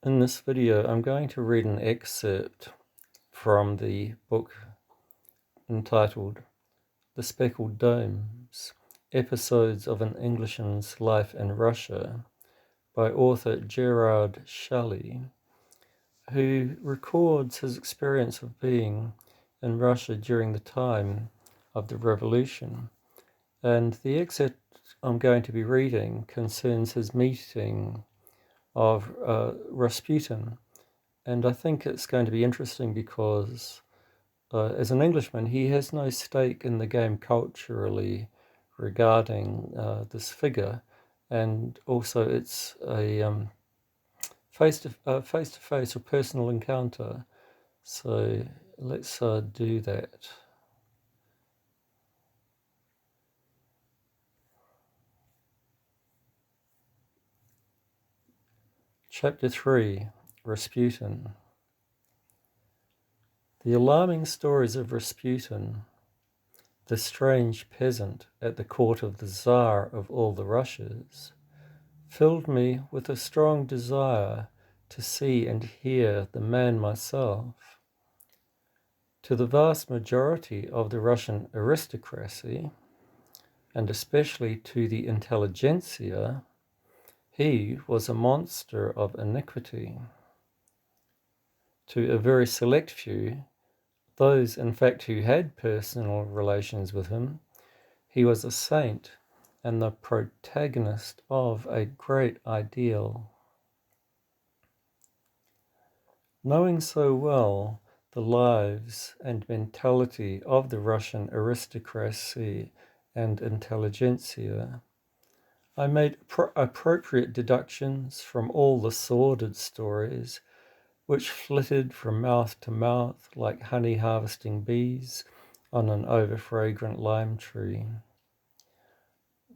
In this video, I'm going to read an excerpt from the book entitled The Speckled Domes, Episodes of an Englishman's Life in Russia by author Gerard Shelley, who records his experience of being in Russia during the time of the revolution. And the excerpt I'm going to be reading concerns his meeting of Rasputin. And I think it's going to be interesting because as an Englishman, he has no stake in the game culturally regarding this figure. And also it's a face-to-face or personal encounter. So let's do that. Chapter 3, Rasputin. The alarming stories of Rasputin, the strange peasant at the court of the Tsar of all the Russias, filled me with a strong desire to see and hear the man myself. To the vast majority of the Russian aristocracy, and especially to the intelligentsia, he was a monster of iniquity. To a very select few, those in fact who had personal relations with him, he was a saint and the protagonist of a great ideal. Knowing so well the lives and mentality of the Russian aristocracy and intelligentsia, I made appropriate deductions from all the sordid stories which flitted from mouth to mouth like honey-harvesting bees on an over-fragrant lime tree.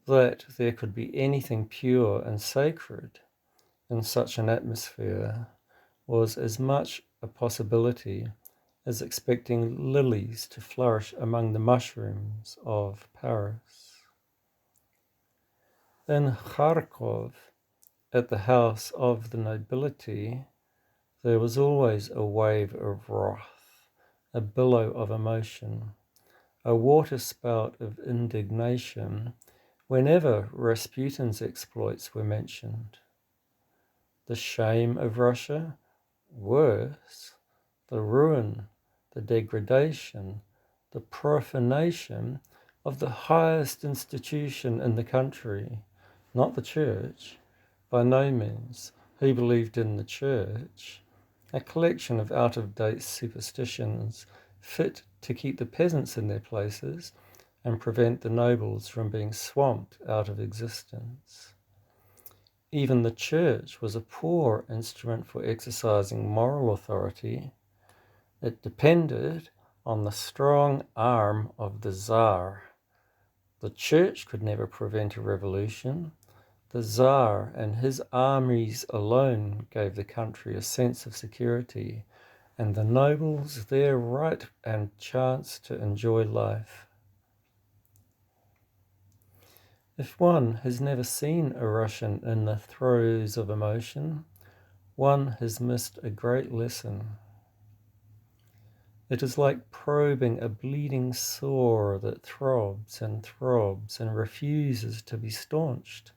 That there could be anything pure and sacred in such an atmosphere was as much a possibility as expecting lilies to flourish among the mushrooms of Paris. In Kharkov, at the house of the nobility, there was always a wave of wrath, a billow of emotion, a waterspout of indignation whenever Rasputin's exploits were mentioned. The shame of Russia, worse, the ruin, the degradation, the profanation of the highest institution in the country, not the church, by no means. He believed in the church, a collection of out-of-date superstitions fit to keep the peasants in their places and prevent the nobles from being swamped out of existence. Even the church was a poor instrument for exercising moral authority. It depended on the strong arm of the Tsar. The church could never prevent a revolution. The Tsar and his armies alone gave the country a sense of security, and the nobles their right and chance to enjoy life. If one has never seen a Russian in the throes of emotion, one has missed a great lesson. It is like probing a bleeding sore that throbs and refuses to be staunched.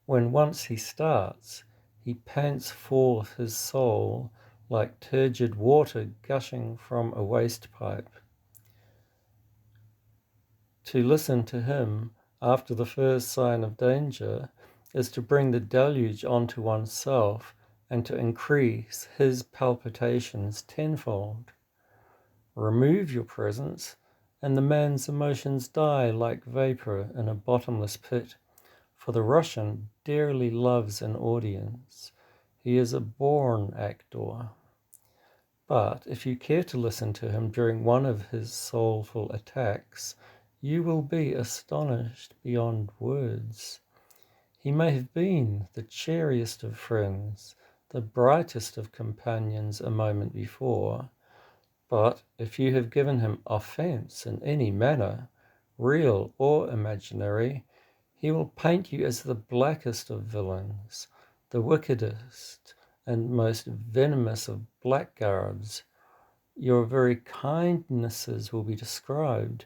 When once he starts, he pants forth his soul like turgid water gushing from a waste pipe. To listen to him after the first sign of danger is to bring the deluge onto oneself and to increase his palpitations tenfold. Remove your presence, and the man's emotions die like vapor in a bottomless pit, for the Russian dearly loves an audience. He is a born actor. But if you care to listen to him during one of his soulful attacks, you will be astonished beyond words. He may have been the cheeriest of friends, the brightest of companions a moment before, but if you have given him offense in any manner, real or imaginary, he will paint you as the blackest of villains, the wickedest, and most venomous of blackguards. Your very kindnesses will be described,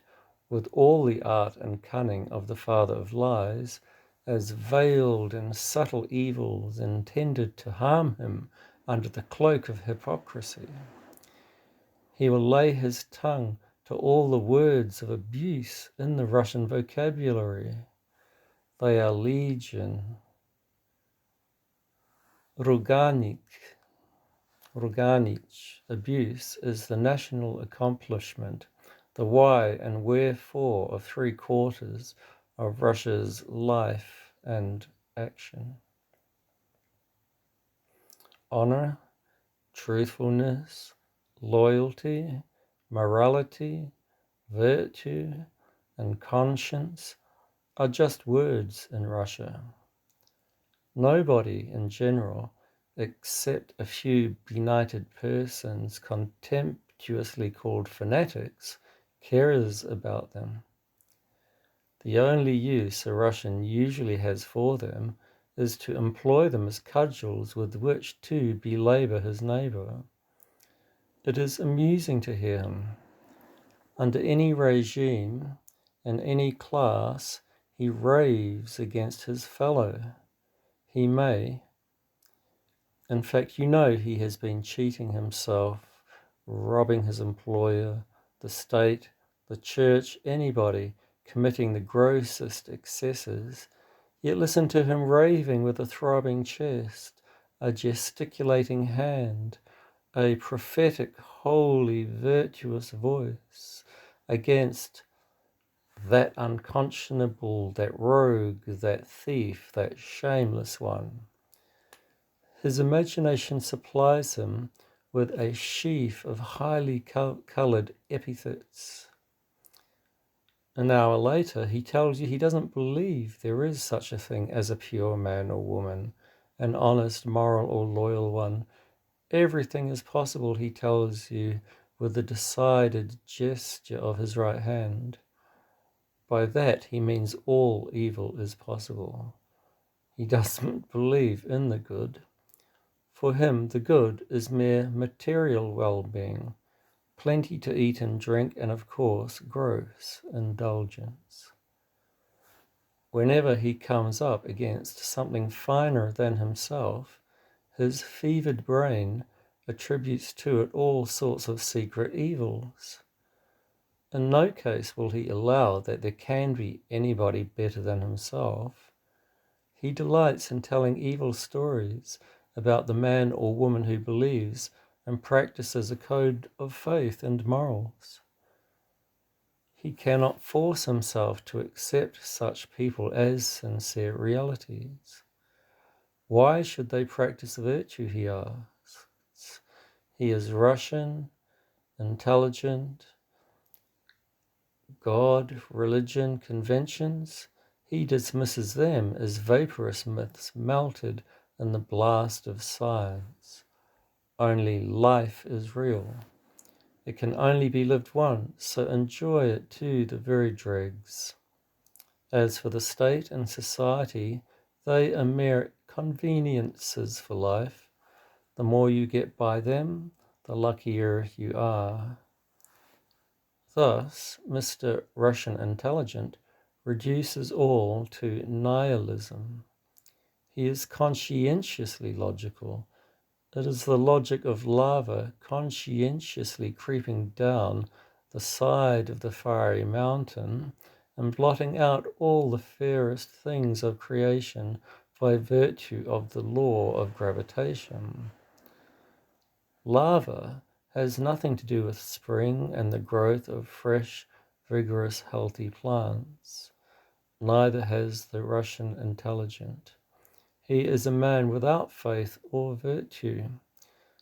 with all the art and cunning of the father of lies, as veiled and subtle evils intended to harm him under the cloak of hypocrisy. He will lay his tongue to all the words of abuse in the Russian vocabulary. They are legion. Ruganich, abuse, is the national accomplishment, the why and wherefore of 3/4 of Russia's life and action. Honor, truthfulness, loyalty, morality, virtue, and conscience are just words in Russia. Nobody in general, except a few benighted persons contemptuously called fanatics, cares about them. The only use a Russian usually has for them is to employ them as cudgels with which to belabor his neighbor. It is amusing to hear him. Under any regime, in any class, he raves against his fellow. He may, in fact, he has been cheating himself, robbing his employer, the state, the church, anybody, committing the grossest excesses, yet listen to him raving with a throbbing chest, a gesticulating hand, a prophetic, holy, virtuous voice against that unconscionable, that rogue, that thief, that shameless one. His imagination supplies him with a sheaf of highly coloured epithets. An hour later, he tells you he doesn't believe there is such a thing as a pure man or woman, an honest, moral, or loyal one. Everything is possible, he tells you, with the decided gesture of his right hand. By that he means all evil is possible. He doesn't believe in the good. For him, the good is mere material well-being, plenty to eat and drink, and of course, gross indulgence. Whenever he comes up against something finer than himself, his fevered brain attributes to it all sorts of secret evils. In no case will he allow that there can be anybody better than himself. He delights in telling evil stories about the man or woman who believes and practices a code of faith and morals. He cannot force himself to accept such people as sincere realities. Why should they practice virtue, he asks. He is Russian, intelligent, God, religion, conventions. He dismisses them as vaporous myths melted in the blast of science. Only life is real. It can only be lived once, so enjoy it to the very dregs. As for the state and society, they are mere conveniences for life. The more you get by them, the luckier you are. Thus, Mr. Russian Intelligent reduces all to nihilism. He is conscientiously logical. It is the logic of lava conscientiously creeping down the side of the fiery mountain and blotting out all the fairest things of creation by virtue of the law of gravitation. Lava has nothing to do with spring and the growth of fresh, vigorous, healthy plants. Neither has the Russian Intelligent. He is a man without faith or virtue.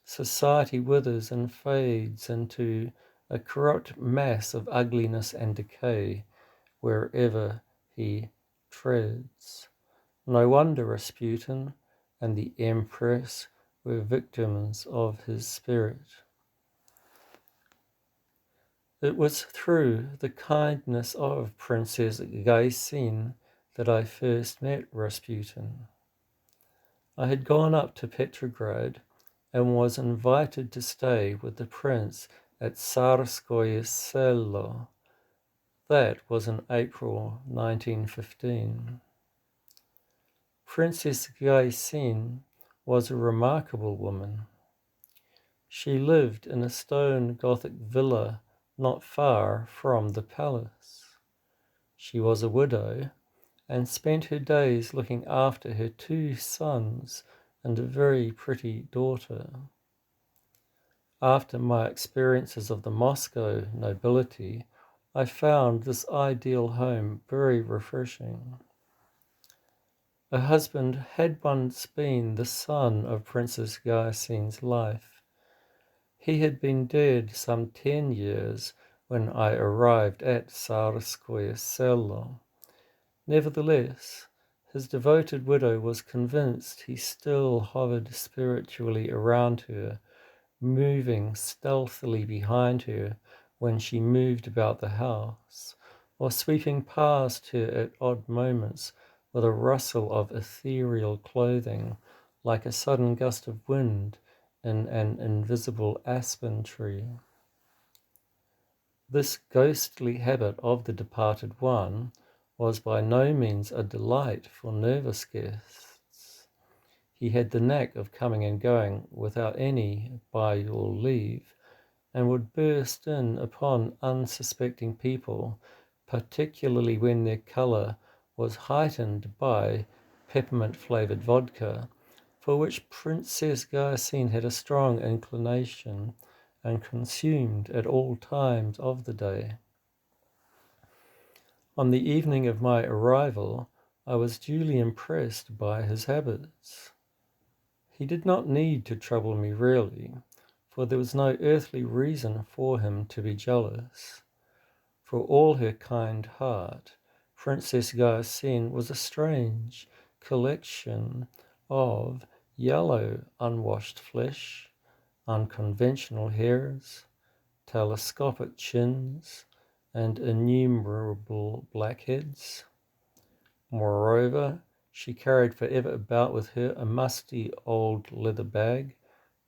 Society withers and fades into a corrupt mass of ugliness and decay wherever he treads. No wonder Rasputin and the Empress were victims of his spirit. It was through the kindness of Princess Gaisin that I first met Rasputin. I had gone up to Petrograd and was invited to stay with the prince at Tsarskoye Selo. That was in April 1915. Princess Gaisin was a remarkable woman. She lived in a stone Gothic villa not far from the palace. She was a widow and spent her days looking after her 2 sons and a very pretty daughter. After my experiences of the Moscow nobility, I found this ideal home very refreshing. Her husband had once been the son of Princess Gaisin's life. He had been dead some 10 years when I arrived at Tsarskoye Selo. Nevertheless, his devoted widow was convinced he still hovered spiritually around her, moving stealthily behind her when she moved about the house, or sweeping past her at odd moments with a rustle of ethereal clothing, like a sudden gust of wind in an invisible aspen tree. This ghostly habit of the departed one was by no means a delight for nervous guests. He had the knack of coming and going without any by your leave, and would burst in upon unsuspecting people, particularly when their colour was heightened by peppermint-flavoured vodka, for which Princess Gaisin had a strong inclination and consumed at all times of the day. On the evening of my arrival, I was duly impressed by his habits. He did not need to trouble me really, for there was no earthly reason for him to be jealous. For all her kind heart, Princess Gaisin was a strange collection of yellow unwashed flesh, unconventional hairs, telescopic chins, and innumerable blackheads. Moreover, she carried forever about with her a musty old leather bag,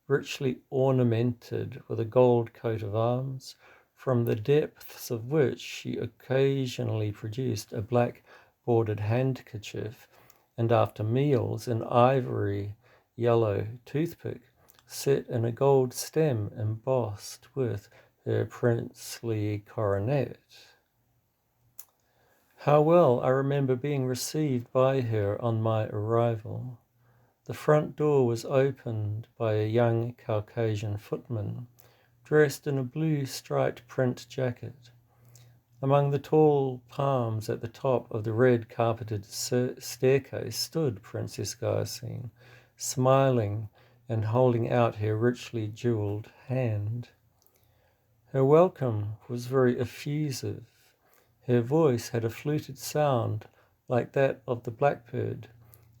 richly ornamented with a gold coat of arms, from the depths of which she occasionally produced a black bordered handkerchief, and after meals an ivory yellow toothpick set in a gold stem embossed with her princely coronet. How well I remember being received by her on my arrival. The front door was opened by a young Caucasian footman, dressed in a blue striped print jacket. Among the tall palms at the top of the red carpeted staircase stood Princess Gaisin, smiling and holding out her richly jewelled hand. Her welcome was very effusive. Her voice had a fluted sound like that of the blackbird,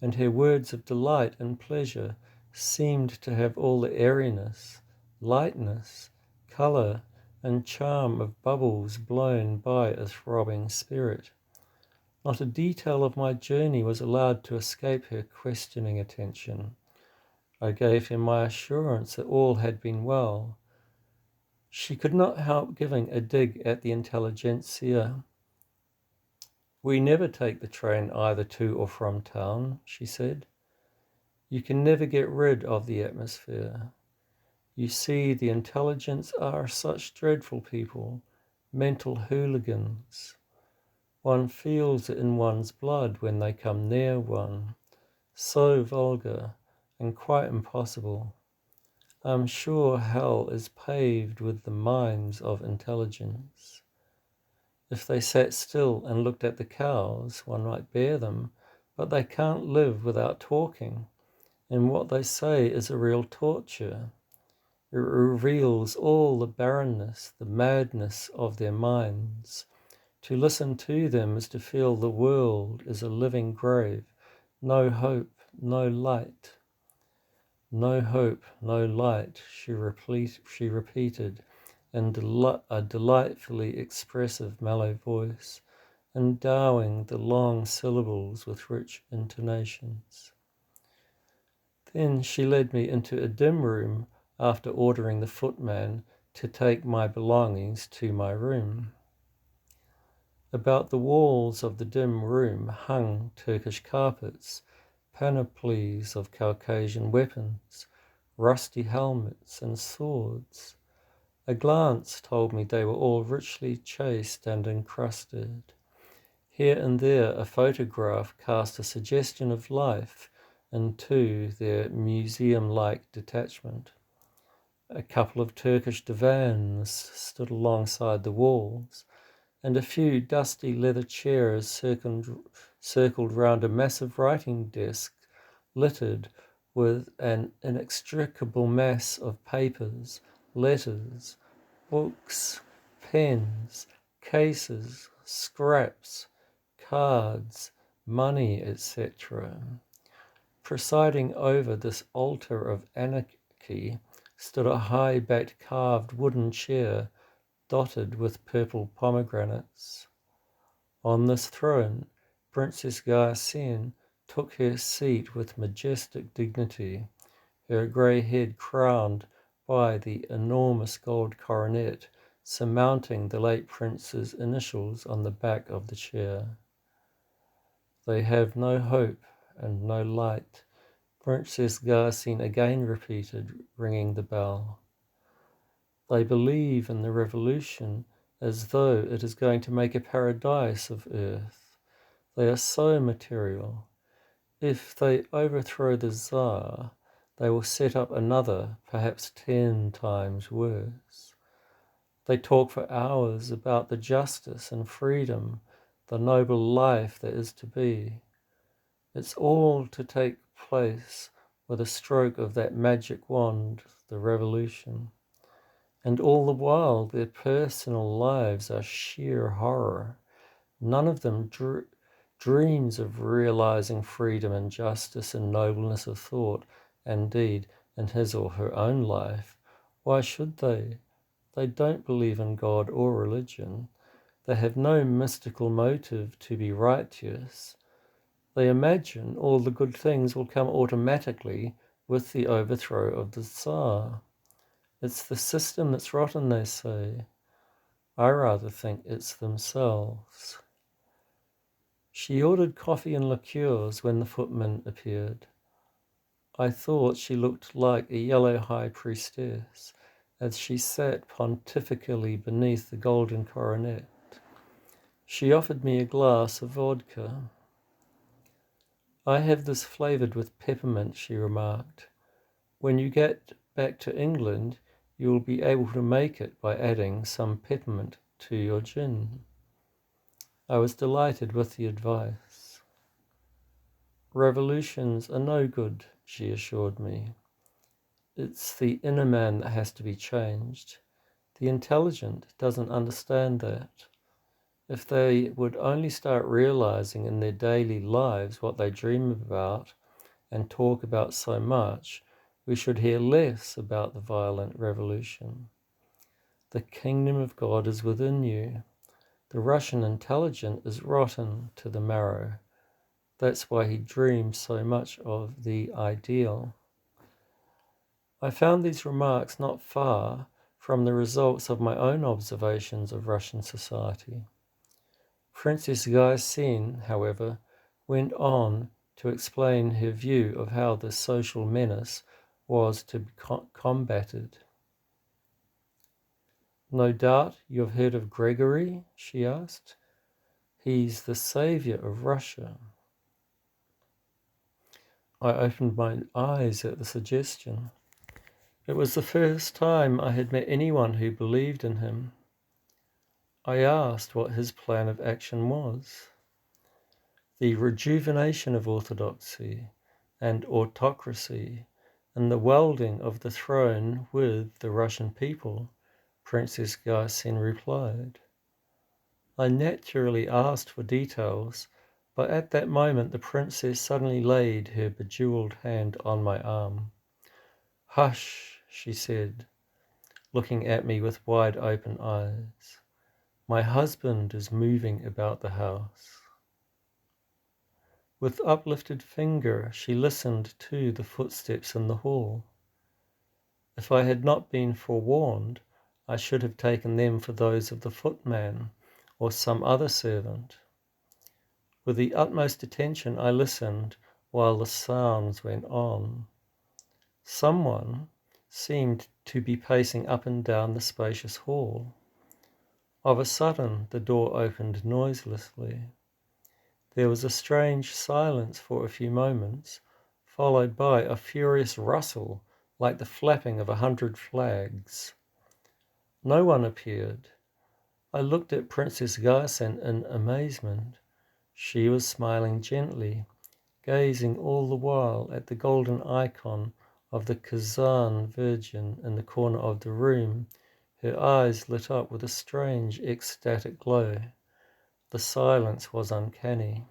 and her words of delight and pleasure seemed to have all the airiness, lightness, colour, and charm of bubbles blown by a throbbing spirit. Not a detail of my journey was allowed to escape her questioning attention. I gave her my assurance that all had been well. She could not help giving a dig at the intelligentsia. "We never take the train either to or from town," she said. "You can never get rid of the atmosphere. You see, the intelligents are such dreadful people, mental hooligans. One feels it in one's blood when they come near one. So vulgar and quite impossible. I'm sure hell is paved with the minds of intelligence. If they sat still and looked at the cows, one might bear them, but they can't live without talking, and what they say is a real torture. It reveals all the barrenness, the madness of their minds. To listen to them is to feel the world is a living grave, no hope, no light." "No hope, no light," she repeated in a delightfully expressive mellow voice, endowing the long syllables with rich intonations. Then she led me into a dim room after ordering the footman to take my belongings to my room. About the walls of the dim room hung Turkish carpets, panoplies of Caucasian weapons, rusty helmets and swords. A glance told me they were all richly chased and encrusted. Here and there a photograph cast a suggestion of life into their museum-like detachment. A couple of Turkish divans stood alongside the walls, and a few dusty leather chairs circled round a massive writing desk littered with an inextricable mass of papers, letters, books, pens, cases, scraps, cards, money, etc. Presiding over this altar of anarchy stood a high-backed carved wooden chair dotted with purple pomegranates. On this throne, Princess Garcin took her seat with majestic dignity, her grey head crowned by the enormous gold coronet surmounting the late prince's initials on the back of the chair. They have no hope and no light, Princess Garcin again repeated, ringing the bell. They believe in the revolution as though it is going to make a paradise of earth. They are so material. If they overthrow the Tsar, they will set up another, perhaps 10 times worse. They talk for hours about the justice and freedom, the noble life that is to be. It's all to take place with a stroke of that magic wand, the revolution. And all the while their personal lives are sheer horror. None of them dreams of realizing freedom and justice and nobleness of thought and deed in his or her own life. Why should they? They don't believe in God or religion. They have no mystical motive to be righteous. They imagine all the good things will come automatically with the overthrow of the Tsar. It's the system that's rotten, they say. I rather think it's themselves. She ordered coffee and liqueurs when the footman appeared. I thought she looked like a yellow high priestess as she sat pontifically beneath the golden coronet. She offered me a glass of vodka. I have this flavoured with peppermint, she remarked. When you get back to England, you will be able to make it by adding some peppermint to your gin. I was delighted with the advice. Revolutions are no good, she assured me. It's the inner man that has to be changed. The intelligent doesn't understand that. If they would only start realizing in their daily lives what they dream about and talk about so much, we should hear less about the violent revolution. The kingdom of God is within you. The Russian intelligent is rotten to the marrow. That's why he dreams so much of the ideal. I found these remarks not far from the results of my own observations of Russian society. Princess Garcin, however, went on to explain her view of how the social menace was to be combated. No doubt you have heard of Gregory, she asked. He's the savior of Russia. I opened my eyes at the suggestion. It was the first time I had met anyone who believed in him. I asked what his plan of action was. The rejuvenation of orthodoxy and autocracy and the welding of the throne with the Russian people, Princess Garcin replied. I naturally asked for details, but at that moment the princess suddenly laid her bejeweled hand on my arm. Hush, she said, looking at me with wide open eyes. My husband is moving about the house. With uplifted finger, she listened to the footsteps in the hall. If I had not been forewarned, I should have taken them for those of the footman or some other servant. With the utmost attention I listened while the sounds went on. Someone seemed to be pacing up and down the spacious hall. Of a sudden the door opened noiselessly. There was a strange silence for a few moments, followed by a furious rustle like the flapping of 100 flags. No one appeared. I looked at Princess Garsen in amazement. She was smiling gently, gazing all the while at the golden icon of the Kazan Virgin in the corner of the room, her eyes lit up with a strange ecstatic glow. The silence was uncanny.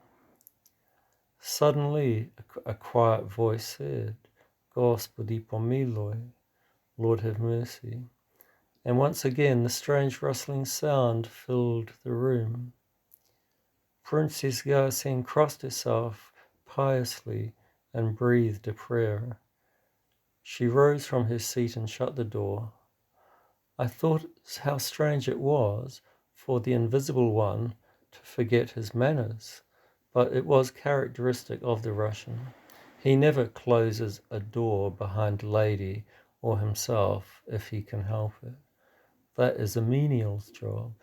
Suddenly a quiet voice said, "Gospodi pomiloj," Lord have mercy. And once again the strange rustling sound filled the room. Princess Garsen crossed herself piously and breathed a prayer. She rose from her seat and shut the door. I thought how strange it was for the Invisible One to forget his manners, but it was characteristic of the Russian. He never closes a door behind a lady or himself if he can help it. That is a menial's job.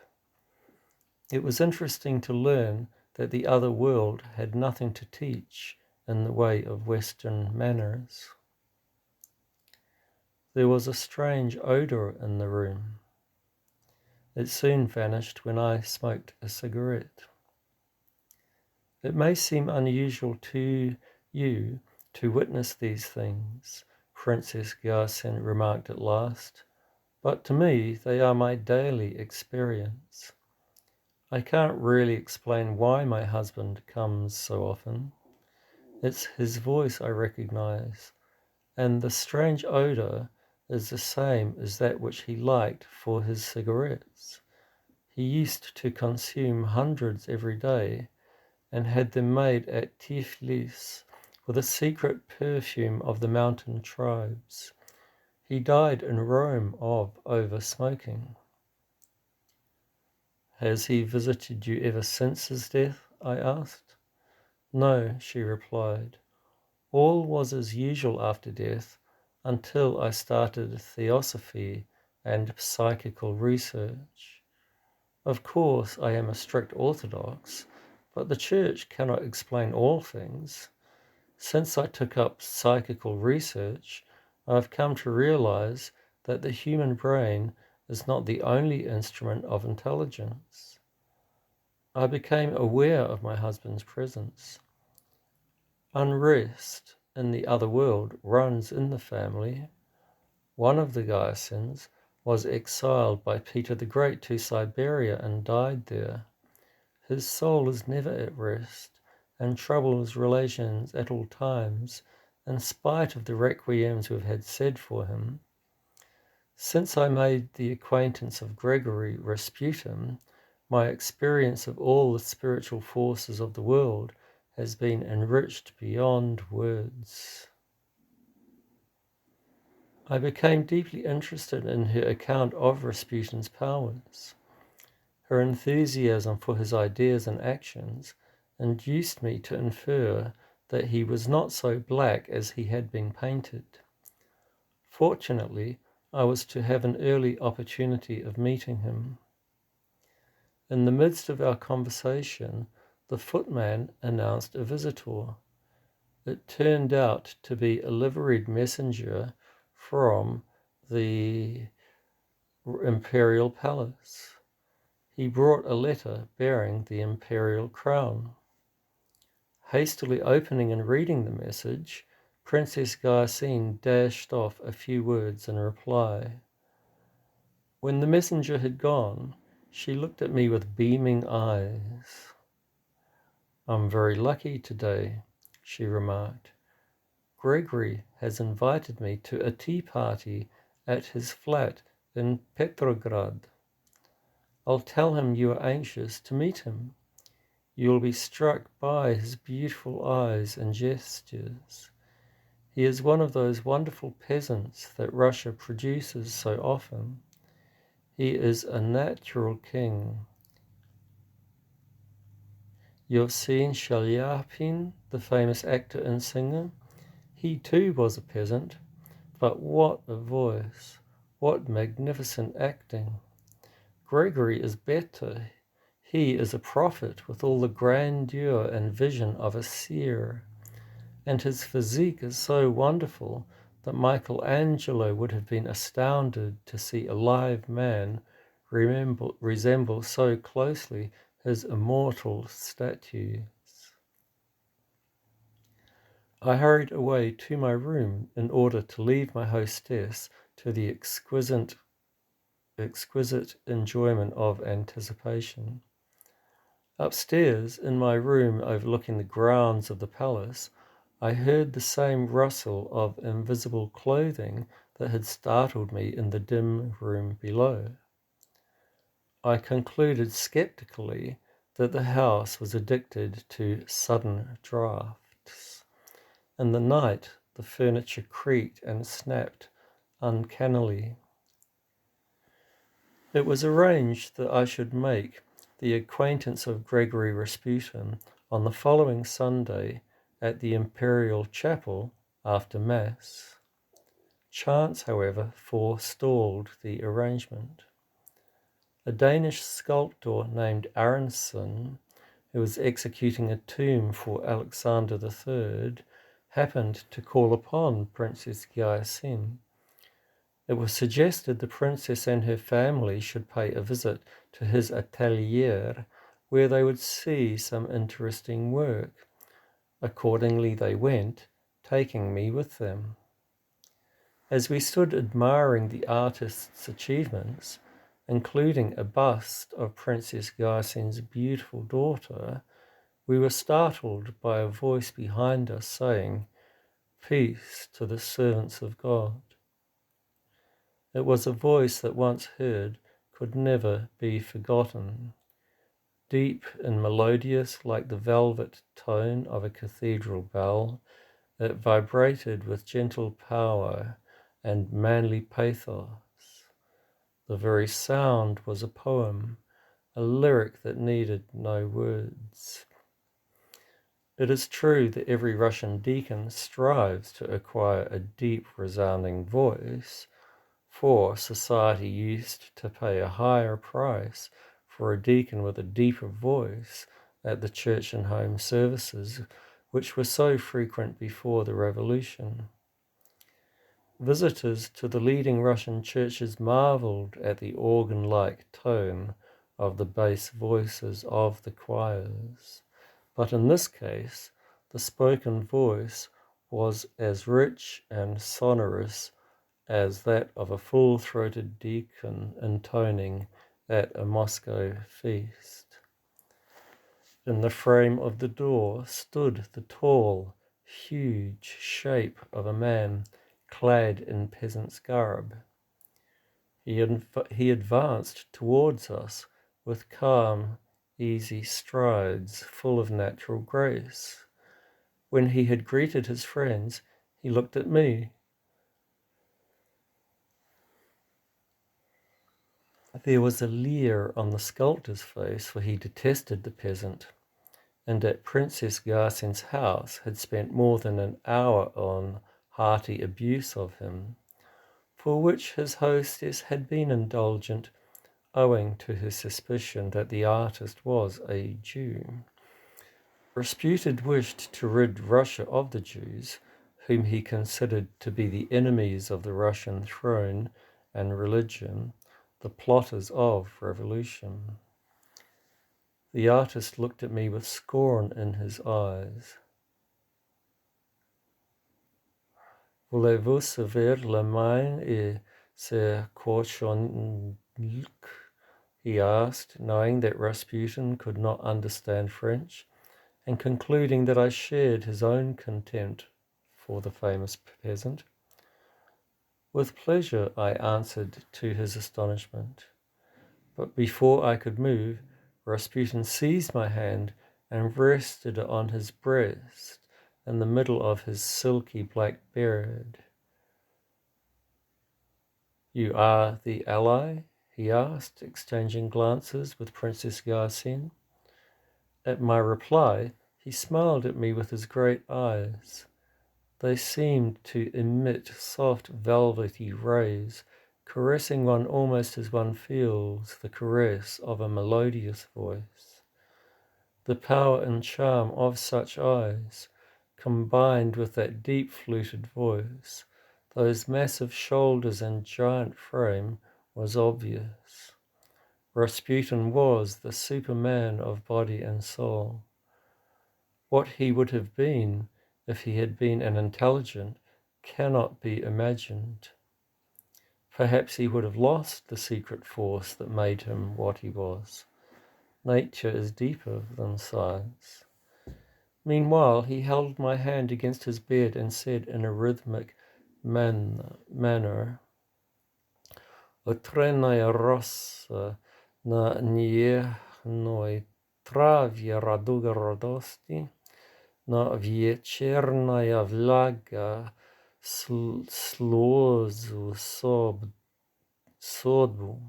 It was interesting to learn that the other world had nothing to teach in the way of Western manners. There was a strange odor in the room. It soon vanished when I smoked a cigarette. It may seem unusual to you to witness these things, Princess Garsen remarked at last, but to me they are my daily experience. I can't really explain why my husband comes so often. It's his voice I recognize, and the strange odor is the same as that which he liked for his cigarettes. He used to consume hundreds every day and had them made at Tiflis with a secret perfume of the mountain tribes. He died in Rome of over-smoking. Has he visited you ever since his death? I asked. No, she replied. All was as usual after death until I started theosophy and psychical research. Of course, I am a strict Orthodox, but the Church cannot explain all things. Since I took up psychical research, I've come to realize that the human brain is not the only instrument of intelligence. I became aware of my husband's presence. Unrest in the other world runs in the family. One of the Garsens was exiled by Peter the Great to Siberia and died there. His soul is never at rest and troubles relations at all times, in spite of the requiems we've had said for him. Since I made the acquaintance of Gregory Rasputin, my experience of all the spiritual forces of the world has been enriched beyond words. I became deeply interested in her account of Rasputin's powers. Her enthusiasm for his ideas and actions induced me to infer that he was not so black as he had been painted. Fortunately, I was to have an early opportunity of meeting him. In the midst of our conversation, the footman announced a visitor. It turned out to be a liveried messenger from the imperial palace. He brought a letter bearing the imperial crown. Hastily opening and reading the message, Princess Garsen dashed off a few words in reply. When the messenger had gone, she looked at me with beaming eyes. I'm very lucky today, she remarked. Gregory has invited me to a tea party at his flat in Petrograd. I'll tell him you are anxious to meet him. You will be struck by his beautiful eyes and gestures. He is one of those wonderful peasants that Russia produces so often. He is a natural king. You've seen Shelyapin, the famous actor and singer? He too was a peasant, but what a voice! What magnificent acting! Gregory is better. He is a prophet with all the grandeur and vision of a seer. And his physique is so wonderful that Michelangelo would have been astounded to see a live man resemble so closely his immortal statues. I hurried away to my room in order to leave my hostess to the exquisite enjoyment of anticipation. Upstairs, in my room overlooking the grounds of the palace, I heard the same rustle of invisible clothing that had startled me in the dim room below. I concluded skeptically that the house was addicted to sudden draughts. In the night, the furniture creaked and snapped uncannily. It was arranged that I should make the acquaintance of Gregory Rasputin on the following Sunday at the Imperial Chapel after Mass. Chance, however, forestalled the arrangement. A Danish sculptor named Aronson, who was executing a tomb for Alexander III, happened to call upon Princess Hyacinth. It was suggested the princess and her family should pay a visit to his atelier, where they would see some interesting work. Accordingly they went, taking me with them. As we stood admiring the artist's achievements, including a bust of Princess Hyacinth's beautiful daughter, we were startled by a voice behind us saying, "Peace to the servants of God." It was a voice that once heard could never be forgotten. Deep and melodious like the velvet tone of a cathedral bell, it vibrated with gentle power and manly pathos. The very sound was a poem, a lyric that needed no words. It is true that every Russian deacon strives to acquire a deep, resounding voice, for society used to pay a higher price for a deacon with a deeper voice at the church and home services, which were so frequent before the revolution. Visitors to the leading Russian churches marveled at the organ-like tone of the bass voices of the choirs. But in this case, the spoken voice was as rich and sonorous as that of a full-throated deacon intoning at a Moscow feast. In the frame of the door stood the tall, huge shape of a man clad in peasant's garb. He advanced towards us with calm, easy strides full of natural grace. When he had greeted his friends, he looked at me. There was a leer on the sculptor's face, for he detested the peasant, and at Princess Garsin's house had spent more than an hour on hearty abuse of him, for which his hostess had been indulgent, owing to her suspicion that the artist was a Jew. Rasputin wished to rid Russia of the Jews, whom he considered to be the enemies of the Russian throne and religion, the plotters of revolution. The artist looked at me with scorn in his eyes. Voulez-vous servir la main et se cochonnerie? He asked, knowing that Rasputin could not understand French, and concluding that I shared his own contempt for the famous peasant. With pleasure, I answered to his astonishment. But before I could move, Rasputin seized my hand and rested it on his breast in the middle of his silky black beard. "You are the ally?" he asked, exchanging glances with Princess Yasin. At my reply, he smiled at me with his great eyes. They seemed to emit soft velvety rays, caressing one almost as one feels the caress of a melodious voice. The power and charm of such eyes, combined with that deep-fluted voice, those massive shoulders and giant frame, was obvious. Rasputin was the Superman of body and soul. What he would have been if he had been an intelligent cannot be imagined. Perhaps he would have lost the secret force that made him what he was. Nature is deeper than science. Meanwhile, he held my hand against his beard and said in a rhythmic manner, "O trenai rossa na niechnoi travia raduga radosti, na wieczernaja vlaga slozu sodu."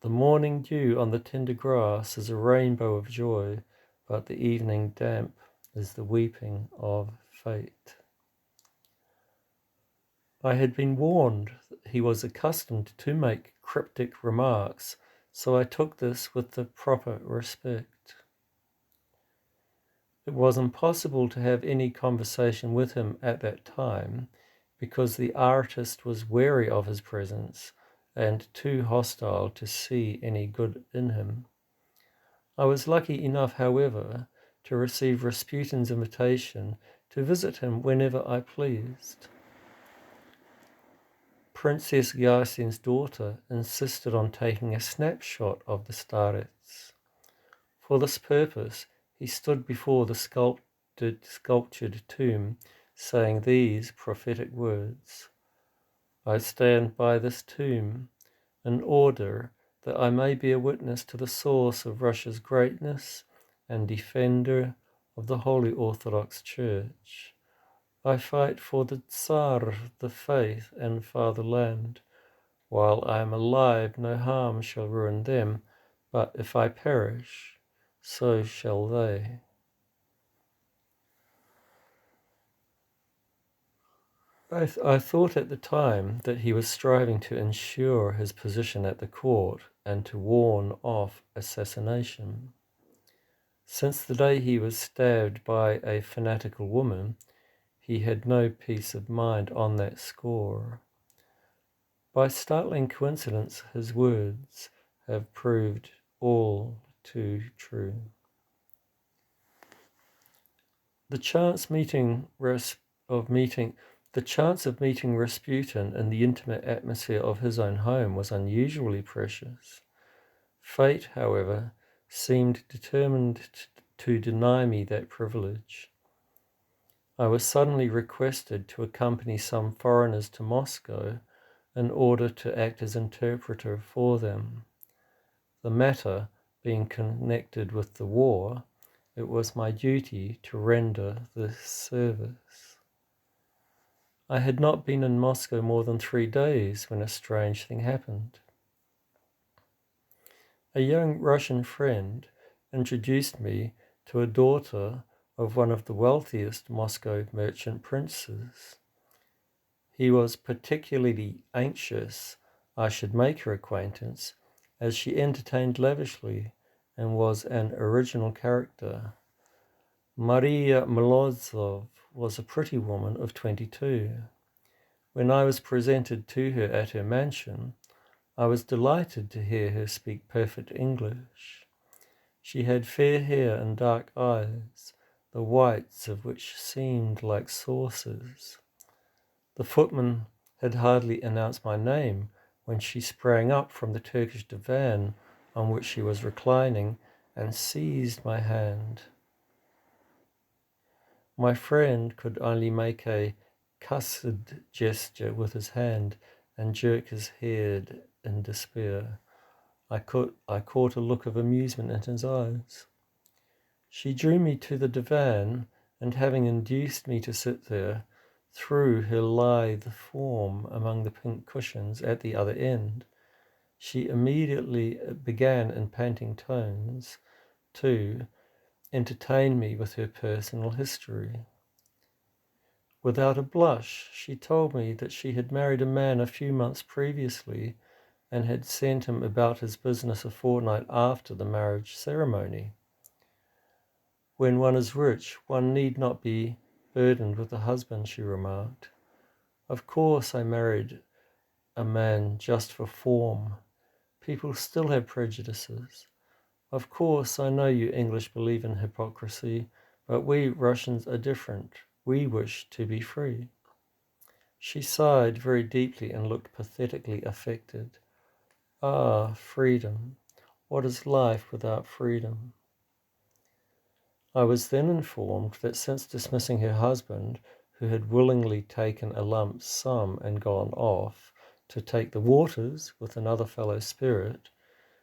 The morning dew on the tender grass is a rainbow of joy, but the evening damp is the weeping of fate. I had been warned that he was accustomed to make cryptic remarks, so I took this with the proper respect. It was impossible to have any conversation with him at that time, because the artist was wary of his presence and too hostile to see any good in him. I was lucky enough, however, to receive Rasputin's invitation to visit him whenever I pleased. Princess Yasin's daughter insisted on taking a snapshot of the starets. For this purpose, he stood before the sculptured tomb, saying these prophetic words: "I stand by this tomb in order that I may be a witness to the source of Russia's greatness and defender of the Holy Orthodox Church. I fight for the Tsar, the faith, and fatherland. While I am alive, no harm shall ruin them, but if I perish, so shall they." I thought at the time that he was striving to ensure his position at the court and to warn off assassination. Since the day he was stabbed by a fanatical woman, he had no peace of mind on that score. By startling coincidence, his words have proved all too true. The chance of meeting Rasputin in the intimate atmosphere of his own home was unusually precious. Fate, however, seemed determined to deny me that privilege. I was suddenly requested to accompany some foreigners to Moscow in order to act as interpreter for them. The matter being connected with the war, it was my duty to render this service. I had not been in Moscow more than 3 days when a strange thing happened. A young Russian friend introduced me to a daughter of one of the wealthiest Moscow merchant princes. He was particularly anxious I should make her acquaintance, as she entertained lavishly and was an original character. Maria Morozov was a pretty woman of 22. When I was presented to her at her mansion, I was delighted to hear her speak perfect English. She had fair hair and dark eyes, the whites of which seemed like saucers. The footman had hardly announced my name when she sprang up from the Turkish divan on which she was reclining and seized my hand. My friend could only make a cussed gesture with his hand and jerk his head in despair. I caught a look of amusement in his eyes. She drew me to the divan, and having induced me to sit there, threw her lithe form among the pink cushions at the other end. She immediately began in panting tones to entertain me with her personal history. Without a blush, she told me that she had married a man a few months previously and had sent him about his business a fortnight after the marriage ceremony. When one is rich, one need not be burdened with a husband, she remarked. Of course I married a man just for form. People still have prejudices. Of course I know you English believe in hypocrisy, but we Russians are different. We wish to be free. She sighed very deeply and looked pathetically affected. Ah, freedom. What is life without freedom? I was then informed that since dismissing her husband, who had willingly taken a lump sum and gone off to take the waters with another fellow spirit,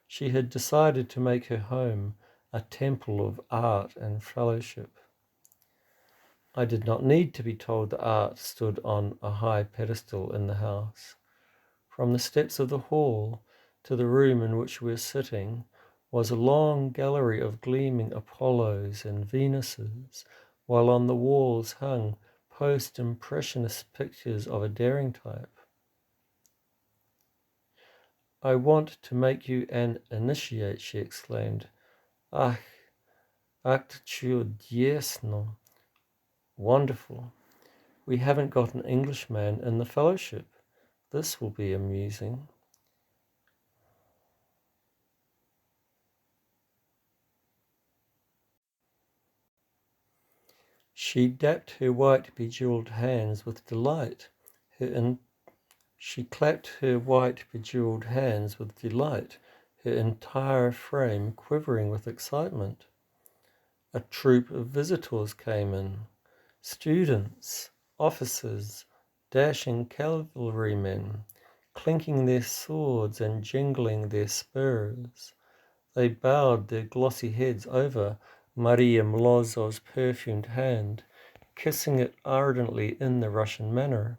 she had decided to make her home a temple of art and fellowship. I did not need to be told that art stood on a high pedestal in the house. From the steps of the hall to the room in which we were sitting was a long gallery of gleaming Apollos and Venuses, while on the walls hung post-impressionist pictures of a daring type. I want to make you an initiate, she exclaimed. Ach, ach, чудесно. Wonderful. We haven't got an Englishman in the fellowship. This will be amusing. She dapped her white bejeweled hands with delight. She clapped her white bejeweled hands with delight, her entire frame quivering with excitement. A troop of visitors came in. Students, officers, dashing cavalrymen, clinking their swords and jingling their spurs. They bowed their glossy heads over Maria Mlozov's perfumed hand, kissing it ardently in the Russian manner.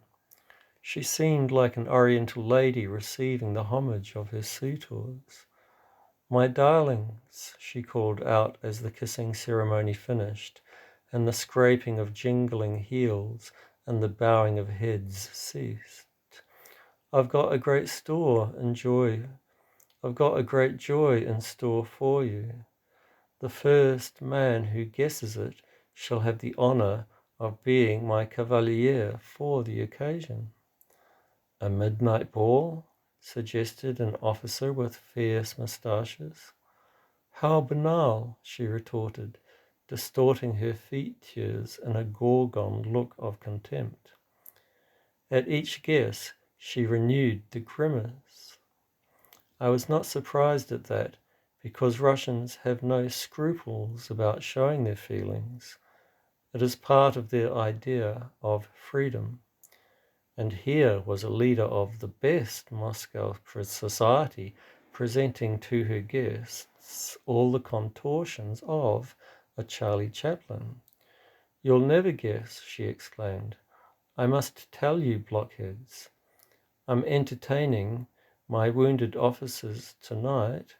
She seemed like an oriental lady receiving the homage of her suitors. My darlings, she called out as the kissing ceremony finished, and the scraping of jingling heels and the bowing of heads ceased. I've got a great joy in store for you. The first man who guesses it shall have the honor of being my cavalier for the occasion. A midnight ball, suggested an officer with fierce moustaches. How banal, she retorted, distorting her features in a gorgon look of contempt. At each guess, she renewed the grimace. I was not surprised at that, because Russians have no scruples about showing their feelings. It is part of their idea of freedom. And here was a leader of the best Moscow society presenting to her guests all the contortions of a Charlie Chaplin. You'll never guess, she exclaimed. I must tell you, blockheads. I'm entertaining my wounded officers tonight.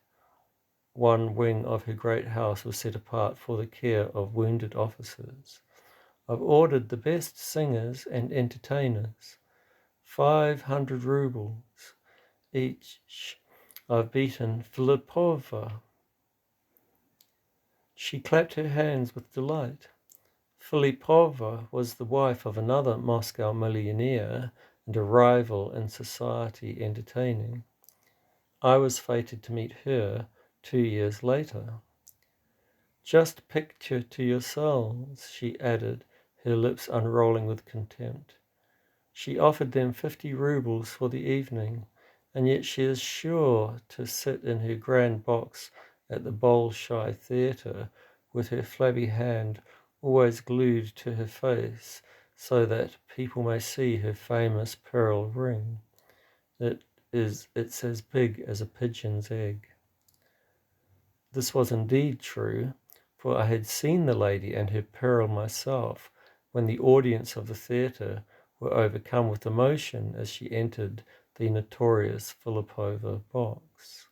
One wing of her great house was set apart for the care of wounded officers. I've ordered the best singers and entertainers. 500 rubles each. I've beaten Filipova. She clapped her hands with delight. Filipova was the wife of another Moscow millionaire and a rival in society entertaining. I was fated to meet her 2 years later. Just picture to yourselves, she added, her lips unrolling with contempt. She offered them 50 rubles for the evening, and yet she is sure to sit in her grand box at the Bolshoi Theatre with her flabby hand always glued to her face so that people may see her famous pearl ring. It's as big as a pigeon's egg. This was indeed true, for I had seen the lady and her peril myself when the audience of the theatre were overcome with emotion as she entered the notorious Filipova box.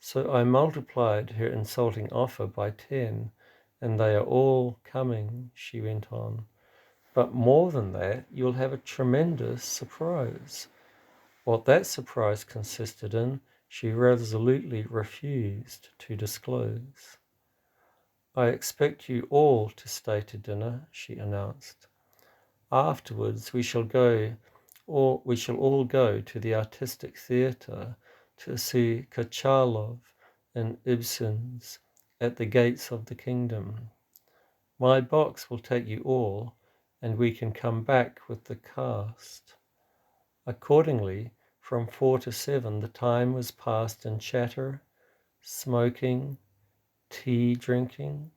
So I multiplied her insulting offer by 10, and they are all coming, she went on. But more than that, you'll have a tremendous surprise. What that surprise consisted in, she resolutely refused to disclose. I expect you all to stay to dinner, she announced. Afterwards we shall all go to the artistic theatre to see Kachalov in Ibsen's At the Gates of the Kingdom. My box will take you all, and we can come back with the cast. Accordingly, from 4 to 7 the time was passed in chatter, smoking, tea drinking.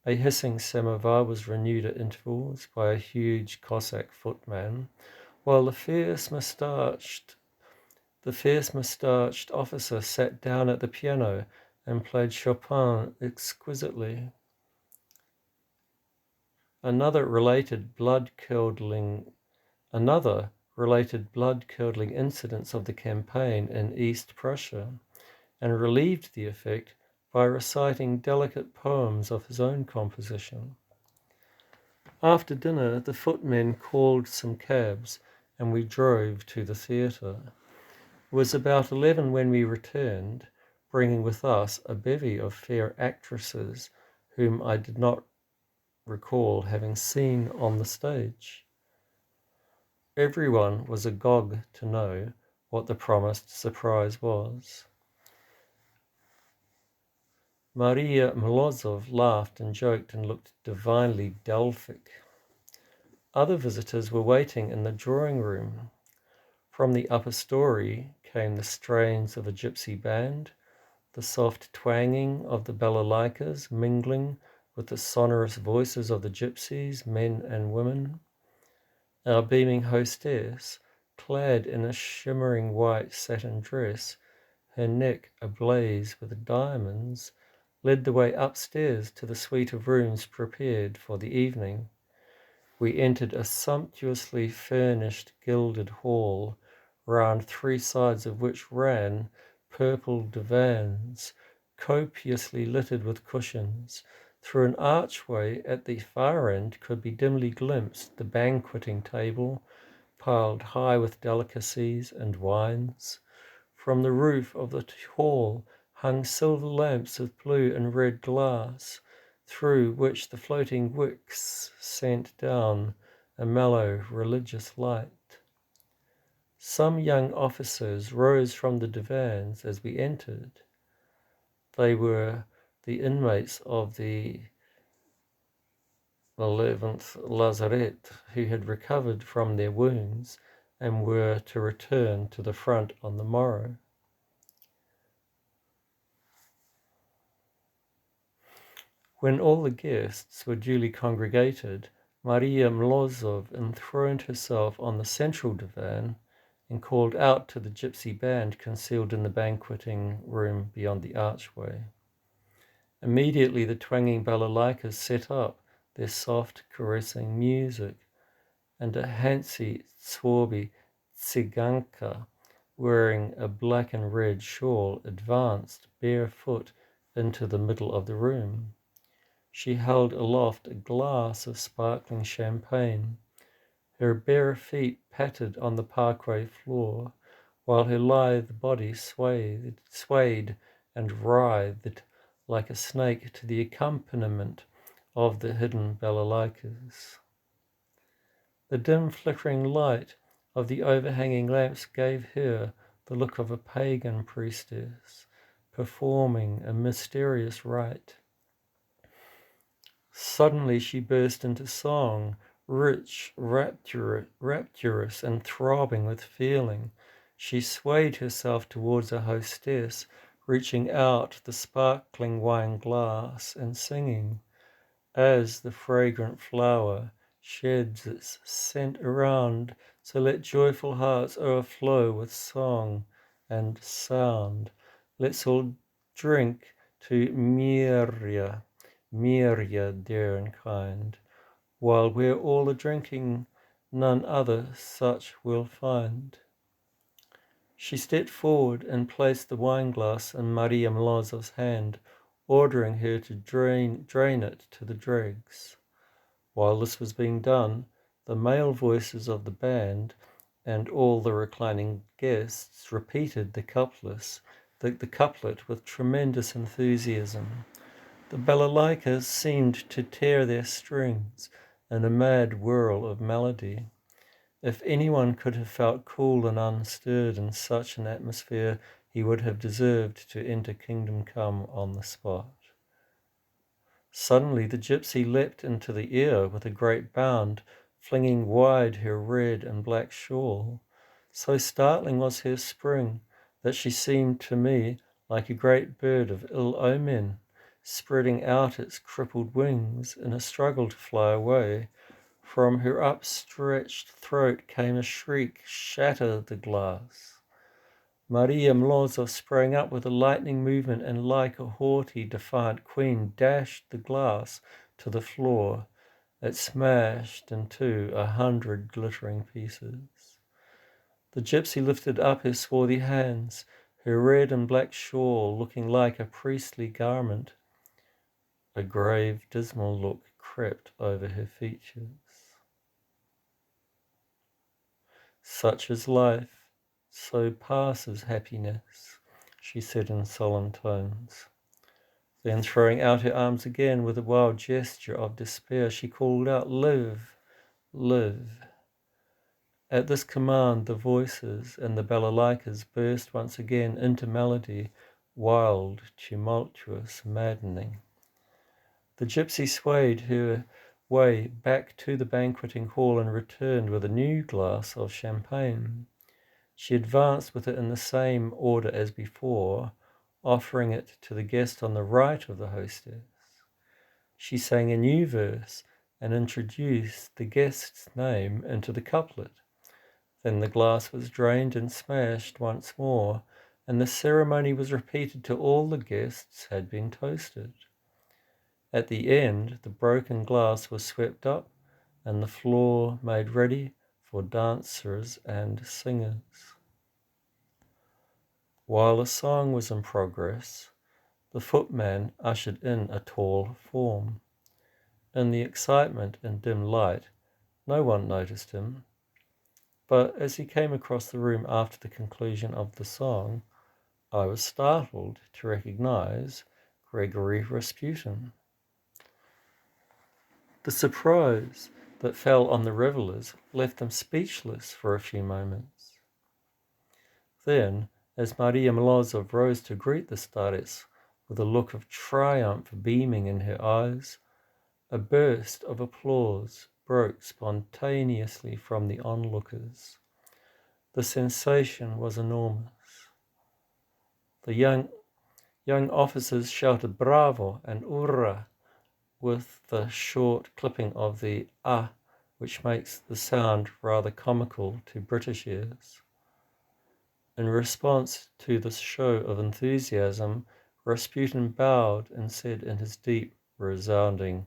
A hissing samovar was renewed at intervals by a huge Cossack footman, while the fierce moustached officer sat down at the piano and played Chopin exquisitely. Another related blood-curdling incidents of the campaign in East Prussia, and relieved the effect by reciting delicate poems of his own composition. After dinner, the footmen called some cabs, and we drove to the theatre. It was about 11 when we returned, bringing with us a bevy of fair actresses whom I did not recall having seen on the stage. Everyone was agog to know what the promised surprise was. Maria Morozov laughed and joked and looked divinely Delphic. Other visitors were waiting in the drawing room. From the upper story came the strains of a gypsy band, the soft twanging of the balalaikas mingling with the sonorous voices of the gypsies, men and women. Our beaming hostess, clad in a shimmering white satin dress, her neck ablaze with diamonds, led the way upstairs to the suite of rooms prepared for the evening. We entered a sumptuously furnished gilded hall, round 3 sides of which ran purple divans, copiously littered with cushions. Through an archway at the far end could be dimly glimpsed the banqueting table, piled high with delicacies and wines. From the roof of the hall hung silver lamps of blue and red glass, through which the floating wicks sent down a mellow religious light. Some young officers rose from the divans as we entered. They were the inmates of the 11th Lazaret who had recovered from their wounds and were to return to the front on the morrow. When all the guests were duly congregated, Maria Morozov enthroned herself on the central divan and called out to the gypsy band concealed in the banqueting room beyond the archway. Immediately the twanging balalaikas set up their soft, caressing music, and a handsy, swarthy tsiganka, wearing a black and red shawl, advanced barefoot into the middle of the room. She held aloft a glass of sparkling champagne. Her bare feet pattered on the parquet floor, while her lithe body swayed and writhed like a snake to the accompaniment of the hidden balalaikas. The dim flickering light of the overhanging lamps gave her the look of a pagan priestess performing a mysterious rite. Suddenly she burst into song, rich, rapturous, and throbbing with feeling. She swayed herself towards her hostess, reaching out the sparkling wine glass and singing, as the fragrant flower sheds its scent around, so let joyful hearts o'erflow with song and sound. Let's all drink to Mirya, dear and kind, while we're all a-drinking, none other such we'll find. She stepped forward and placed the wine-glass in Maria Mlozov's hand, ordering her to drain it to the dregs. While this was being done, the male voices of the band and all the reclining guests repeated the couplet with tremendous enthusiasm. The balalaikas seemed to tear their strings in a mad whirl of melody. If anyone could have felt cool and unstirred in such an atmosphere, he would have deserved to enter Kingdom Come on the spot. Suddenly the gypsy leapt into the air with a great bound, flinging wide her red and black shawl. So startling was her spring that she seemed to me like a great bird of ill omen, spreading out its crippled wings in a struggle to fly away. From her upstretched throat came a shriek, "Shatter the glass!" Maria Mlozov sprang up with a lightning movement and, like a haughty, defiant queen, dashed the glass to the floor. It smashed into 100 glittering pieces. The gypsy lifted up her swarthy hands, her red and black shawl looking like a priestly garment. A grave, dismal look crept over her features. Such is life. So passes happiness, she said in solemn tones. Then, throwing out her arms again with a wild gesture of despair, she called out, "Live, live." At this command, the voices and the balalaikas burst once again into melody, wild, tumultuous, maddening. The gypsy swayed her way back to the banqueting hall and returned with a new glass of champagne. She advanced with it in the same order as before, offering it to the guest on the right of the hostess. She sang a new verse and introduced the guest's name into the couplet. Then the glass was drained and smashed once more, and the ceremony was repeated till all the guests had been toasted. At the end, the broken glass was swept up and the floor made ready for dancers and singers. While the song was in progress, the footman ushered in a tall form. In the excitement and dim light, no one noticed him, but as he came across the room after the conclusion of the song, I was startled to recognize Gregory Rasputin. The surprise that fell on the revelers left them speechless for a few moments. Then, as Maria Mlozov rose to greet the starets with a look of triumph beaming in her eyes, a burst of applause broke spontaneously from the onlookers. The sensation was enormous. The young officers shouted "Bravo" and "Urra" with the short clipping of the "ah," which makes the sound rather comical to British ears. In response to this show of enthusiasm, Rasputin bowed and said in his deep, resounding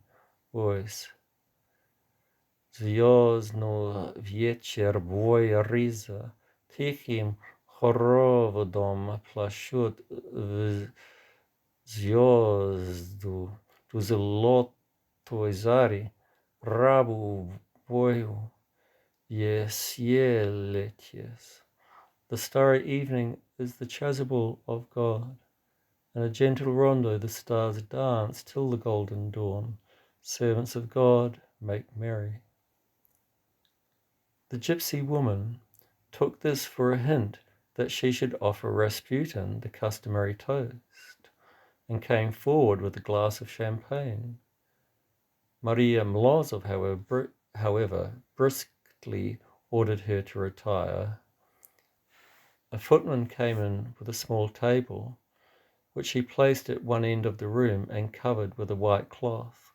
voice, "Звездно вечер boyariza, тихим хороводом плещут в звезду, ту золотой зари, рабу бою, еселетес." The starry evening is the chasuble of God. In a gentle rondo the stars dance till the golden dawn. Servants of God, make merry. The gypsy woman took this for a hint that she should offer Rasputin the customary toast, and came forward with a glass of champagne. Maria Mlozov, however, briskly ordered her to retire. A footman came in with a small table, which he placed at one end of the room and covered with a white cloth.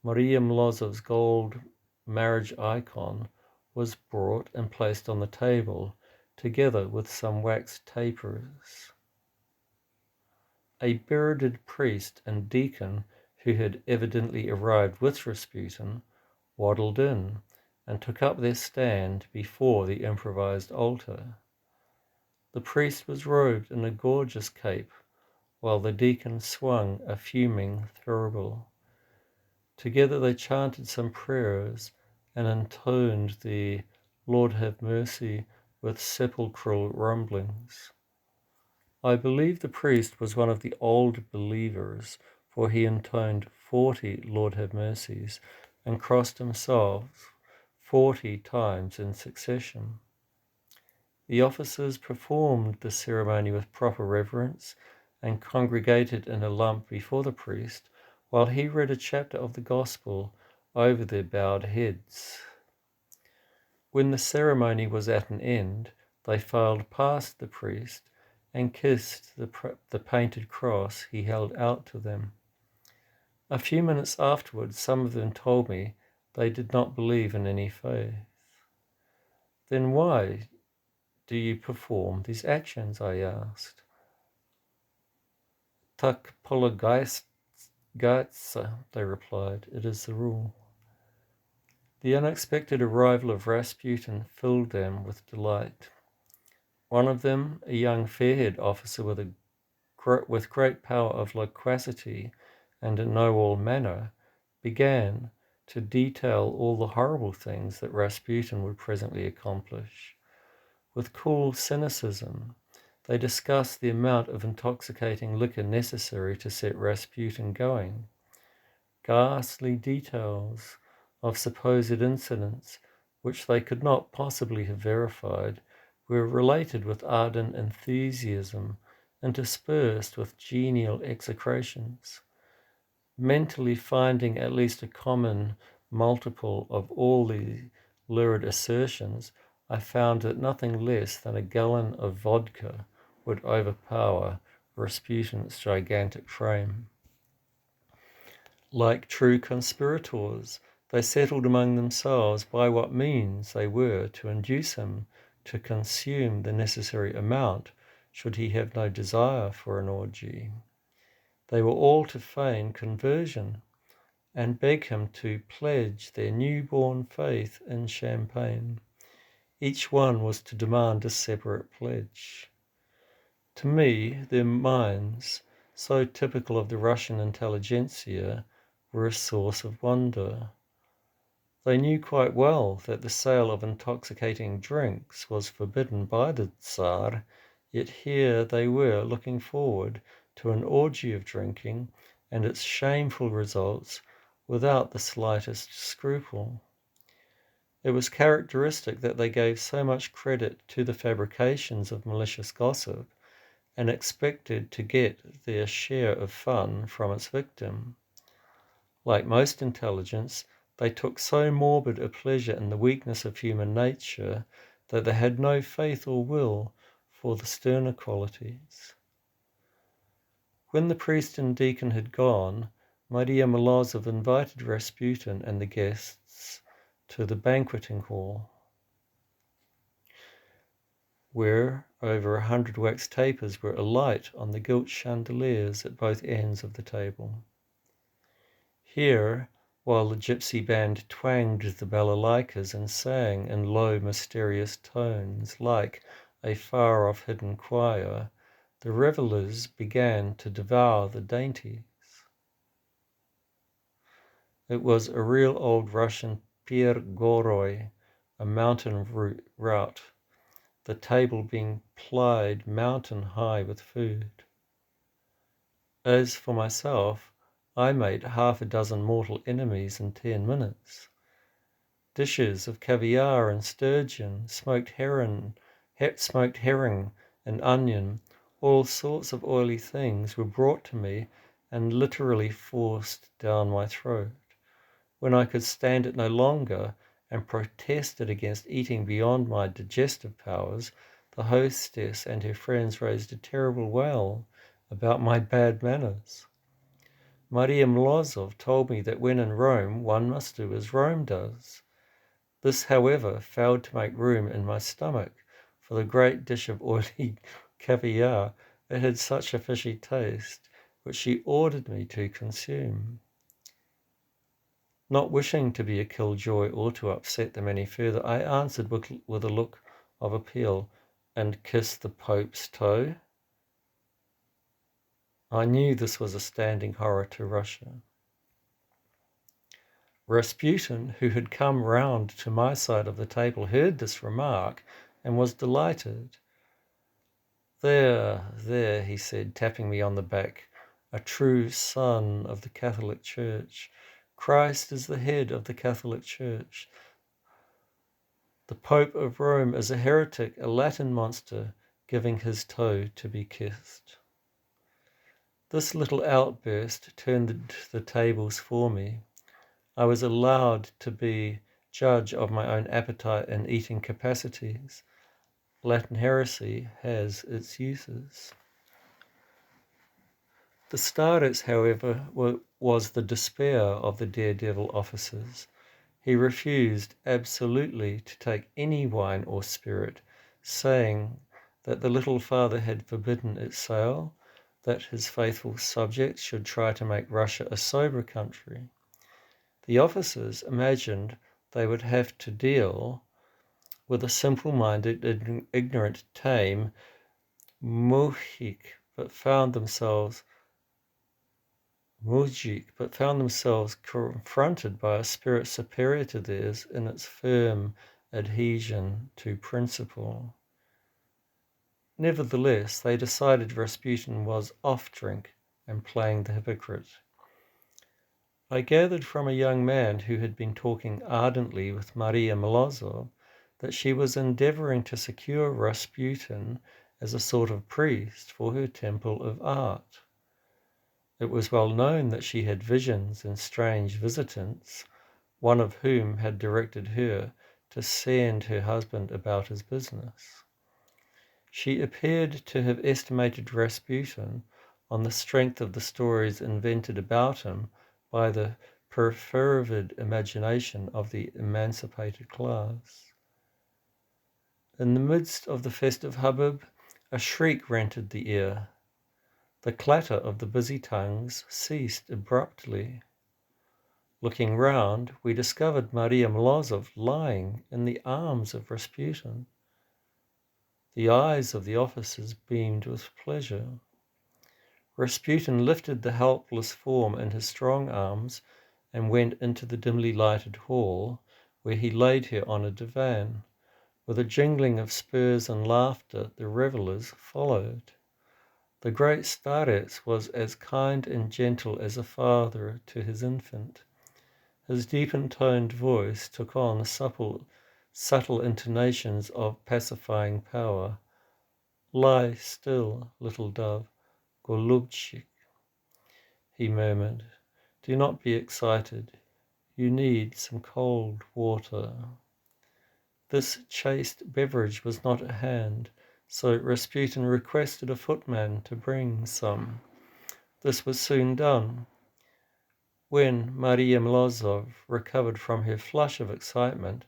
Maria Mlozov's gold marriage icon was brought and placed on the table, together with some wax tapers. A bearded priest and deacon, who had evidently arrived with Rasputin, waddled in and took up their stand before the improvised altar. The priest was robed in a gorgeous cape, while the deacon swung a fuming thurible. Together they chanted some prayers and intoned the Lord have mercy with sepulchral rumblings. I believe the priest was one of the old believers, for he intoned 40 Lord have mercies and crossed himself 40 times in succession. The officers performed the ceremony with proper reverence and congregated in a lump before the priest, while he read a chapter of the Gospel over their bowed heads. When the ceremony was at an end, they filed past the priest and kissed the painted cross he held out to them. A few minutes afterwards, some of them told me they did not believe in any faith. Then why do you perform these actions? I asked. Tak polagaitsa, they replied. It is the rule. The unexpected arrival of Rasputin filled them with delight. One of them, a young fair-haired officer with great power of loquacity and a know-all manner, began to detail all the horrible things that Rasputin would presently accomplish. With cool cynicism, they discussed the amount of intoxicating liquor necessary to set Rasputin going. Ghastly details of supposed incidents which they could not possibly have verified were related with ardent enthusiasm, interspersed with genial execrations. Mentally finding at least a common multiple of all the lurid assertions, I found that nothing less than a gallon of vodka would overpower Rasputin's gigantic frame. Like true conspirators, they settled among themselves by what means they were to induce him to consume the necessary amount should he have no desire for an orgy. They were all to feign conversion and beg him to pledge their newborn faith in champagne. Each one was to demand a separate pledge. To me, their minds, so typical of the Russian intelligentsia, were a source of wonder. They knew quite well that the sale of intoxicating drinks was forbidden by the Tsar, yet here they were looking forward to an orgy of drinking and its shameful results without the slightest scruple. It was characteristic that they gave so much credit to the fabrications of malicious gossip and expected to get their share of fun from its victim. Like most intelligence, they took so morbid a pleasure in the weakness of human nature that they had no faith or will for the sterner qualities. When the priest and deacon had gone, Maria Morozov invited Rasputin and the guests to the banqueting hall, where over 100 wax tapers were alight on the gilt chandeliers at both ends of the table. Here, while the gypsy band twanged the balalaikas and sang in low, mysterious tones like a far-off hidden choir, the revellers began to devour the dainties. It was a real old Russian piergoroi, a mountain route, the table being plied mountain high with food. As for myself, I made half a dozen mortal enemies in 10 minutes. Dishes of caviar and sturgeon, smoked herring and onion, all sorts of oily things were brought to me and literally forced down my throat. When I could stand it no longer and protested against eating beyond my digestive powers, the hostess and her friends raised a terrible wail about my bad manners. Maria Morozov told me that when in Rome, one must do as Rome does. This, however, failed to make room in my stomach for the great dish of oily caviar. It had such a fishy taste, which she ordered me to consume. Not wishing to be a killjoy or to upset them any further, I answered with a look of appeal, "And kiss the Pope's toe?" I knew this was a standing horror to Russia. Rasputin, who had come round to my side of the table, heard this remark and was delighted. There, he said, tapping me on the back, "a true son of the Catholic Church. Christ is the head of the Catholic Church. The Pope of Rome is a heretic, a Latin monster, giving his toe to be kissed." This little outburst turned the tables for me. I was allowed to be judge of my own appetite and eating capacities. Latin heresy has its uses. The starets, however, was the despair of the daredevil officers. He refused absolutely to take any wine or spirit, saying that the Little Father had forbidden its sale, that his faithful subjects should try to make Russia a sober country. The officers imagined they would have to deal with a simple-minded, ignorant, tame mujik, but found themselves confronted by a spirit superior to theirs in its firm adhesion to principle. Nevertheless, they decided Rasputin was off drink and playing the hypocrite. I gathered from a young man who had been talking ardently with Maria Morozov that she was endeavoring to secure Rasputin as a sort of priest for her temple of art. It was well known that she had visions and strange visitants, one of whom had directed her to send her husband about his business. She appeared to have estimated Rasputin on the strength of the stories invented about him by the perfervid imagination of the emancipated class. In the midst of the festive hubbub, a shriek rented the ear. The clatter of the busy tongues ceased abruptly. Looking round, we discovered Maria Morozov lying in the arms of Rasputin. The eyes of the officers beamed with pleasure. Rasputin lifted the helpless form in his strong arms and went into the dimly lighted hall, where he laid her on a divan. With a jingling of spurs and laughter, the revellers followed. The great starets was as kind and gentle as a father to his infant. His deep-intoned voice took on subtle intonations of pacifying power. "Lie still, little dove, Golubchik," he murmured. "Do not be excited. You need some cold water." This chaste beverage was not at hand, so Rasputin requested a footman to bring some. This was soon done. When Maria Morozov recovered from her flush of excitement,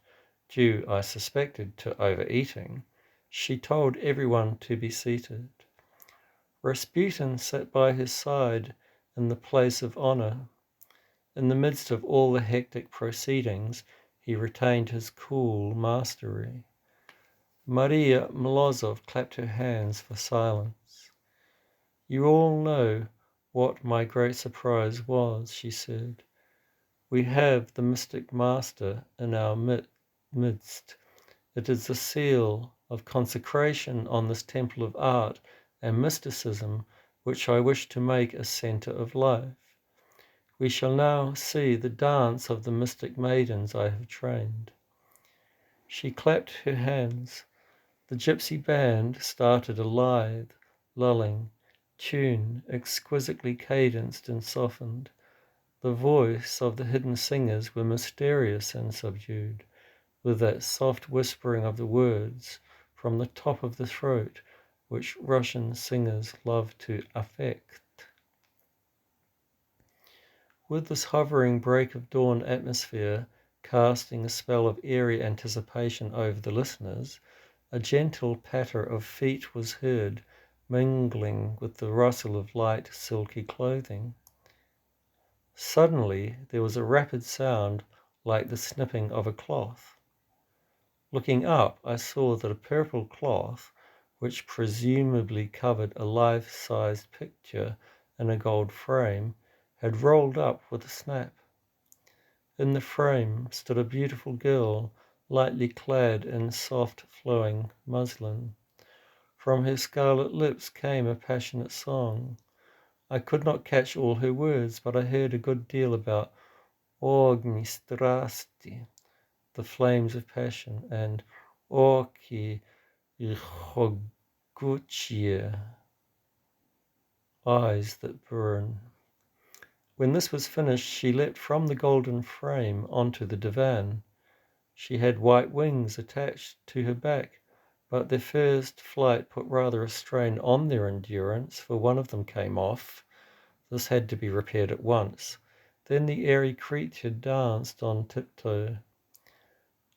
due, I suspected, to overeating, she told everyone to be seated. Rasputin sat by his side in the place of honor. In the midst of all the hectic proceedings, he retained his cool mastery. Maria Morozov clapped her hands for silence. "You all know what my great surprise was," she said. "We have the mystic master in our midst. It is the seal of consecration on this temple of art and mysticism which I wish to make a center of life. We shall now see the dance of the mystic maidens I have trained." She clapped her hands. The gypsy band started a lithe, lulling tune, exquisitely cadenced and softened. The voice of the hidden singers were mysterious and subdued, with that soft whispering of the words from the top of the throat which Russian singers love to affect. With this hovering break of dawn atmosphere casting a spell of eerie anticipation over the listeners, a gentle patter of feet was heard mingling with the rustle of light, silky clothing. Suddenly there was a rapid sound like the snipping of a cloth. Looking up, I saw that a purple cloth, which presumably covered a life-sized picture in a gold frame, had rolled up with a snap. In the frame stood a beautiful girl, lightly clad in soft flowing muslin. From her scarlet lips came a passionate song. I could not catch all her words, but I heard a good deal about ogni strasti, the flames of passion, and occhi choguchia, eyes that burn. When this was finished, she leapt from the golden frame onto the divan. She had white wings attached to her back, but their first flight put rather a strain on their endurance, for one of them came off. This had to be repaired at once. Then the airy creature danced on tiptoe.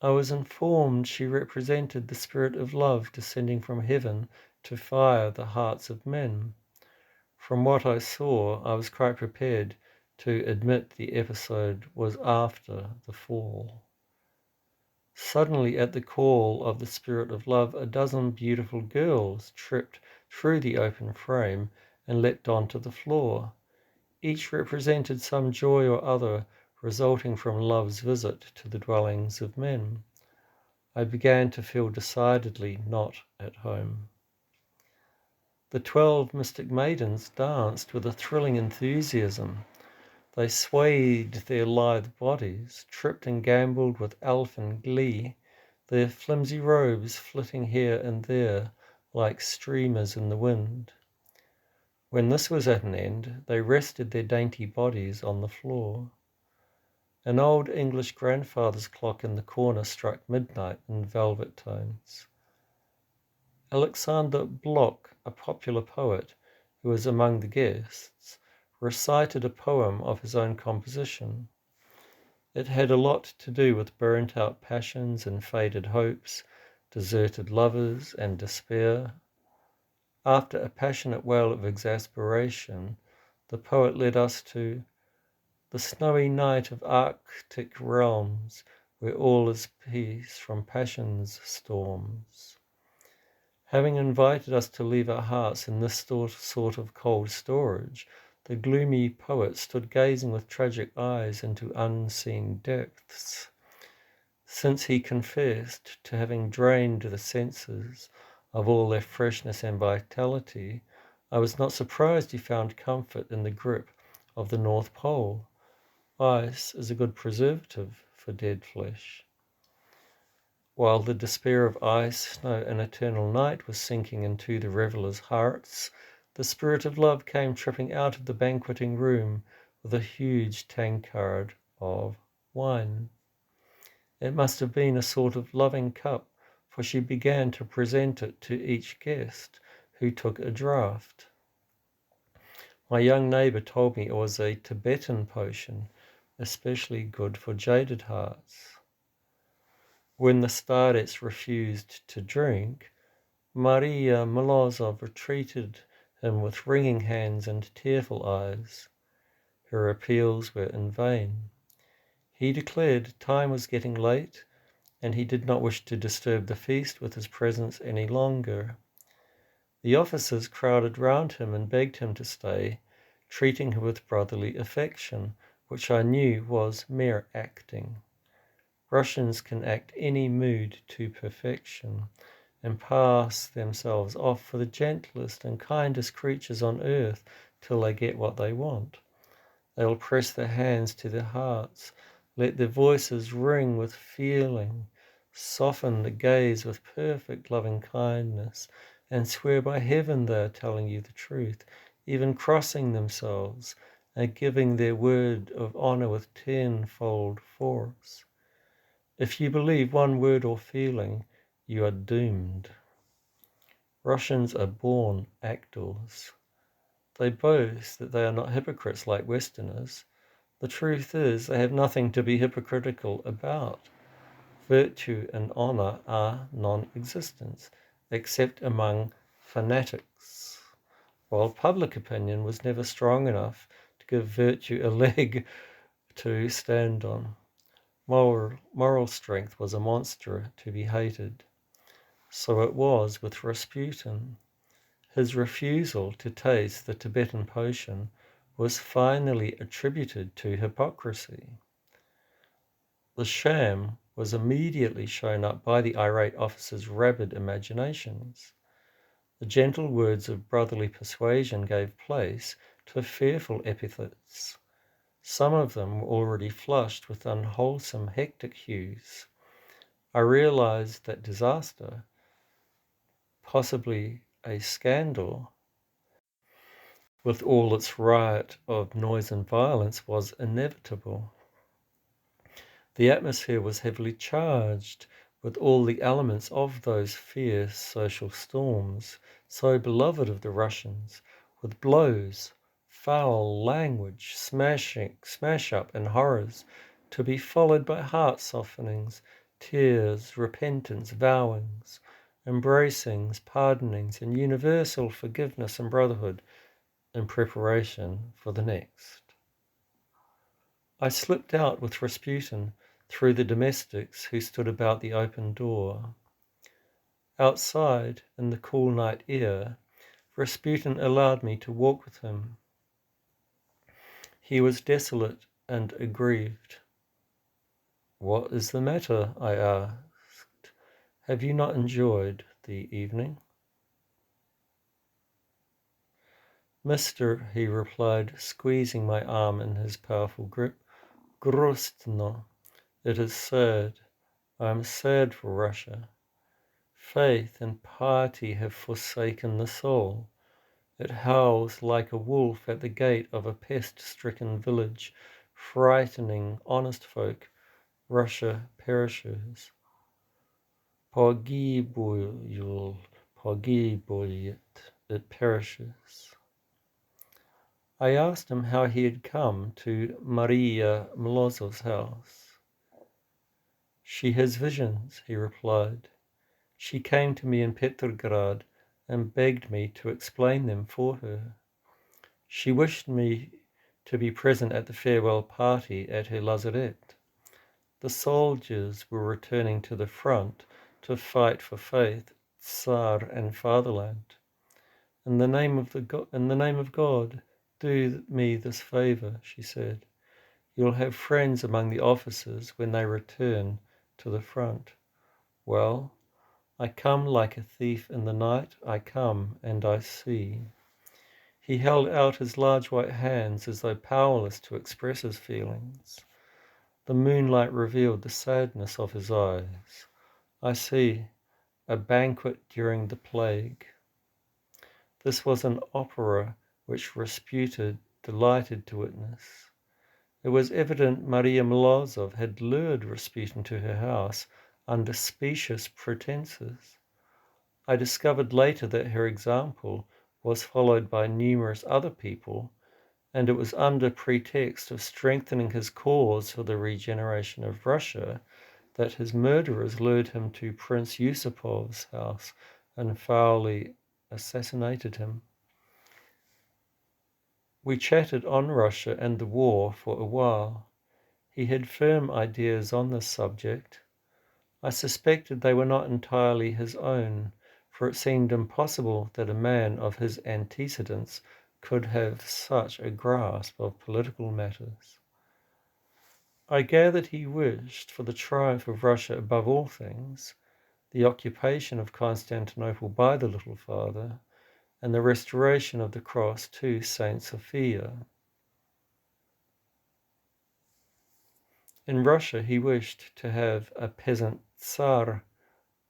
I was informed she represented the spirit of love descending from heaven to fire the hearts of men. From what I saw, I was quite prepared to admit the episode was after the fall. Suddenly, at the call of the spirit of love, a dozen beautiful girls tripped through the open frame and leapt onto the floor. Each represented some joy or other resulting from love's visit to the dwellings of men. I began to feel decidedly not at home. The 12 mystic maidens danced with a thrilling enthusiasm. They swayed their lithe bodies, tripped and gambolled with elfin glee, their flimsy robes flitting here and there like streamers in the wind. When this was at an end, they rested their dainty bodies on the floor. An old English grandfather's clock in the corner struck midnight in velvet tones. Alexander Bloch, a popular poet who was among the guests, recited a poem of his own composition. It had a lot to do with burnt-out passions and faded hopes, deserted lovers and despair. After a passionate wail of exasperation, the poet led us to the snowy night of Arctic realms, where all is peace from passion's storms. Having invited us to leave our hearts in this sort of cold storage, the gloomy poet stood gazing with tragic eyes into unseen depths. Since he confessed to having drained the senses of all their freshness and vitality, I was not surprised he found comfort in the grip of the North Pole. Ice is a good preservative for dead flesh. While the despair of ice, snow, and eternal night was sinking into the revellers' hearts, the spirit of love came tripping out of the banqueting room with a huge tankard of wine. It must have been a sort of loving cup, for she began to present it to each guest, who took a draught. My young neighbour told me it was a Tibetan potion, especially good for jaded hearts. When the starets refused to drink, Maria Morozov entreated him with wringing hands and tearful eyes. Her appeals were in vain. He declared time was getting late, and he did not wish to disturb the feast with his presence any longer. The officers crowded round him and begged him to stay, treating him with brotherly affection, which I knew was mere acting. Russians can act any mood to perfection and pass themselves off for the gentlest and kindest creatures on earth till they get what they want. They will press their hands to their hearts, let their voices ring with feeling, soften the gaze with perfect loving kindness, and swear by heaven they are telling you the truth, even crossing themselves and giving their word of honor with tenfold force. If you believe one word or feeling, you are doomed. Russians are born actors. They boast that they are not hypocrites like Westerners. The truth is, they have nothing to be hypocritical about. Virtue and honor are non-existent, except among fanatics. while public opinion was never strong enough to give virtue a leg to stand on. Moral strength was a monster to be hated. So it was with Rasputin. His refusal to taste the Tibetan potion was finally attributed to hypocrisy. The sham was immediately shown up by the irate officer's rabid imaginations. The gentle words of brotherly persuasion gave place to fearful epithets. Some of them were already flushed with unwholesome hectic hues. I realized that disaster, possibly a scandal, with all its riot of noise and violence, was inevitable. The atmosphere was heavily charged with all the elements of those fierce social storms, so beloved of the Russians, with blows, foul language, smash up, and horrors, to be followed by heart softenings, tears, repentance, vowings, embracings, pardonings, and universal forgiveness and brotherhood in preparation for the next. I slipped out with Rasputin through the domestics who stood about the open door. Outside, in the cool night air, Rasputin allowed me to walk with him. He was desolate and aggrieved. "What is the matter?" I asked. "Have you not enjoyed the evening?" "Mister," he replied, squeezing my arm in his powerful grip, "grustno. It is sad. I am sad for Russia. Faith and piety have forsaken the soul. It howls like a wolf at the gate of a pest-stricken village, frightening honest folk. Russia perishes. Pogibuyul, pogibuyet. It perishes." I asked him how he had come to Maria Morozov's house. "She has visions," he replied. "She came to me in Petrograd and begged me to explain them for her. She wished me to be present at the farewell party at her lazaret. The soldiers were returning to the front to fight for faith, Tsar, and fatherland. In the name of God, do me this favor," she said. "You'll have friends among the officers when they return to the front. Well, I come like a thief in the night. I come and I see." He held out his large white hands as though powerless to express his feelings. The moonlight revealed the sadness of his eyes. "I see. A banquet during the plague." This was an opera which Rasputin delighted to witness. It was evident Maria Morozov had lured Rasputin to her house under specious pretenses. I discovered later that her example was followed by numerous other people, and it was under pretext of strengthening his cause for the regeneration of Russia that his murderers lured him to Prince Yusupov's house and foully assassinated him. We chatted on Russia and the war for a while. He had firm ideas on this subject. I suspected they were not entirely his own, for it seemed impossible that a man of his antecedents could have such a grasp of political matters. I gathered he wished for the triumph of Russia above all things, the occupation of Constantinople by the Little Father, and the restoration of the cross to Saint Sophia. In Russia he wished to have a peasant Tsar,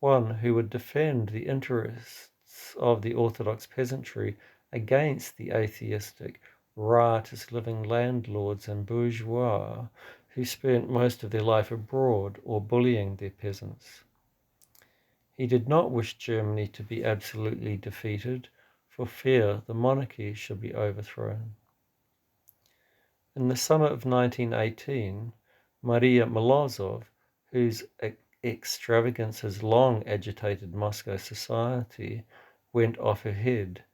one who would defend the interests of the Orthodox peasantry against the atheistic, riotous living landlords and bourgeois who spent most of their life abroad or bullying their peasants. He did not wish Germany to be absolutely defeated, for fear the monarchy should be overthrown. In the summer of 1918, Maria Morozov, whose extravagance has long agitated Moscow society, went off her head,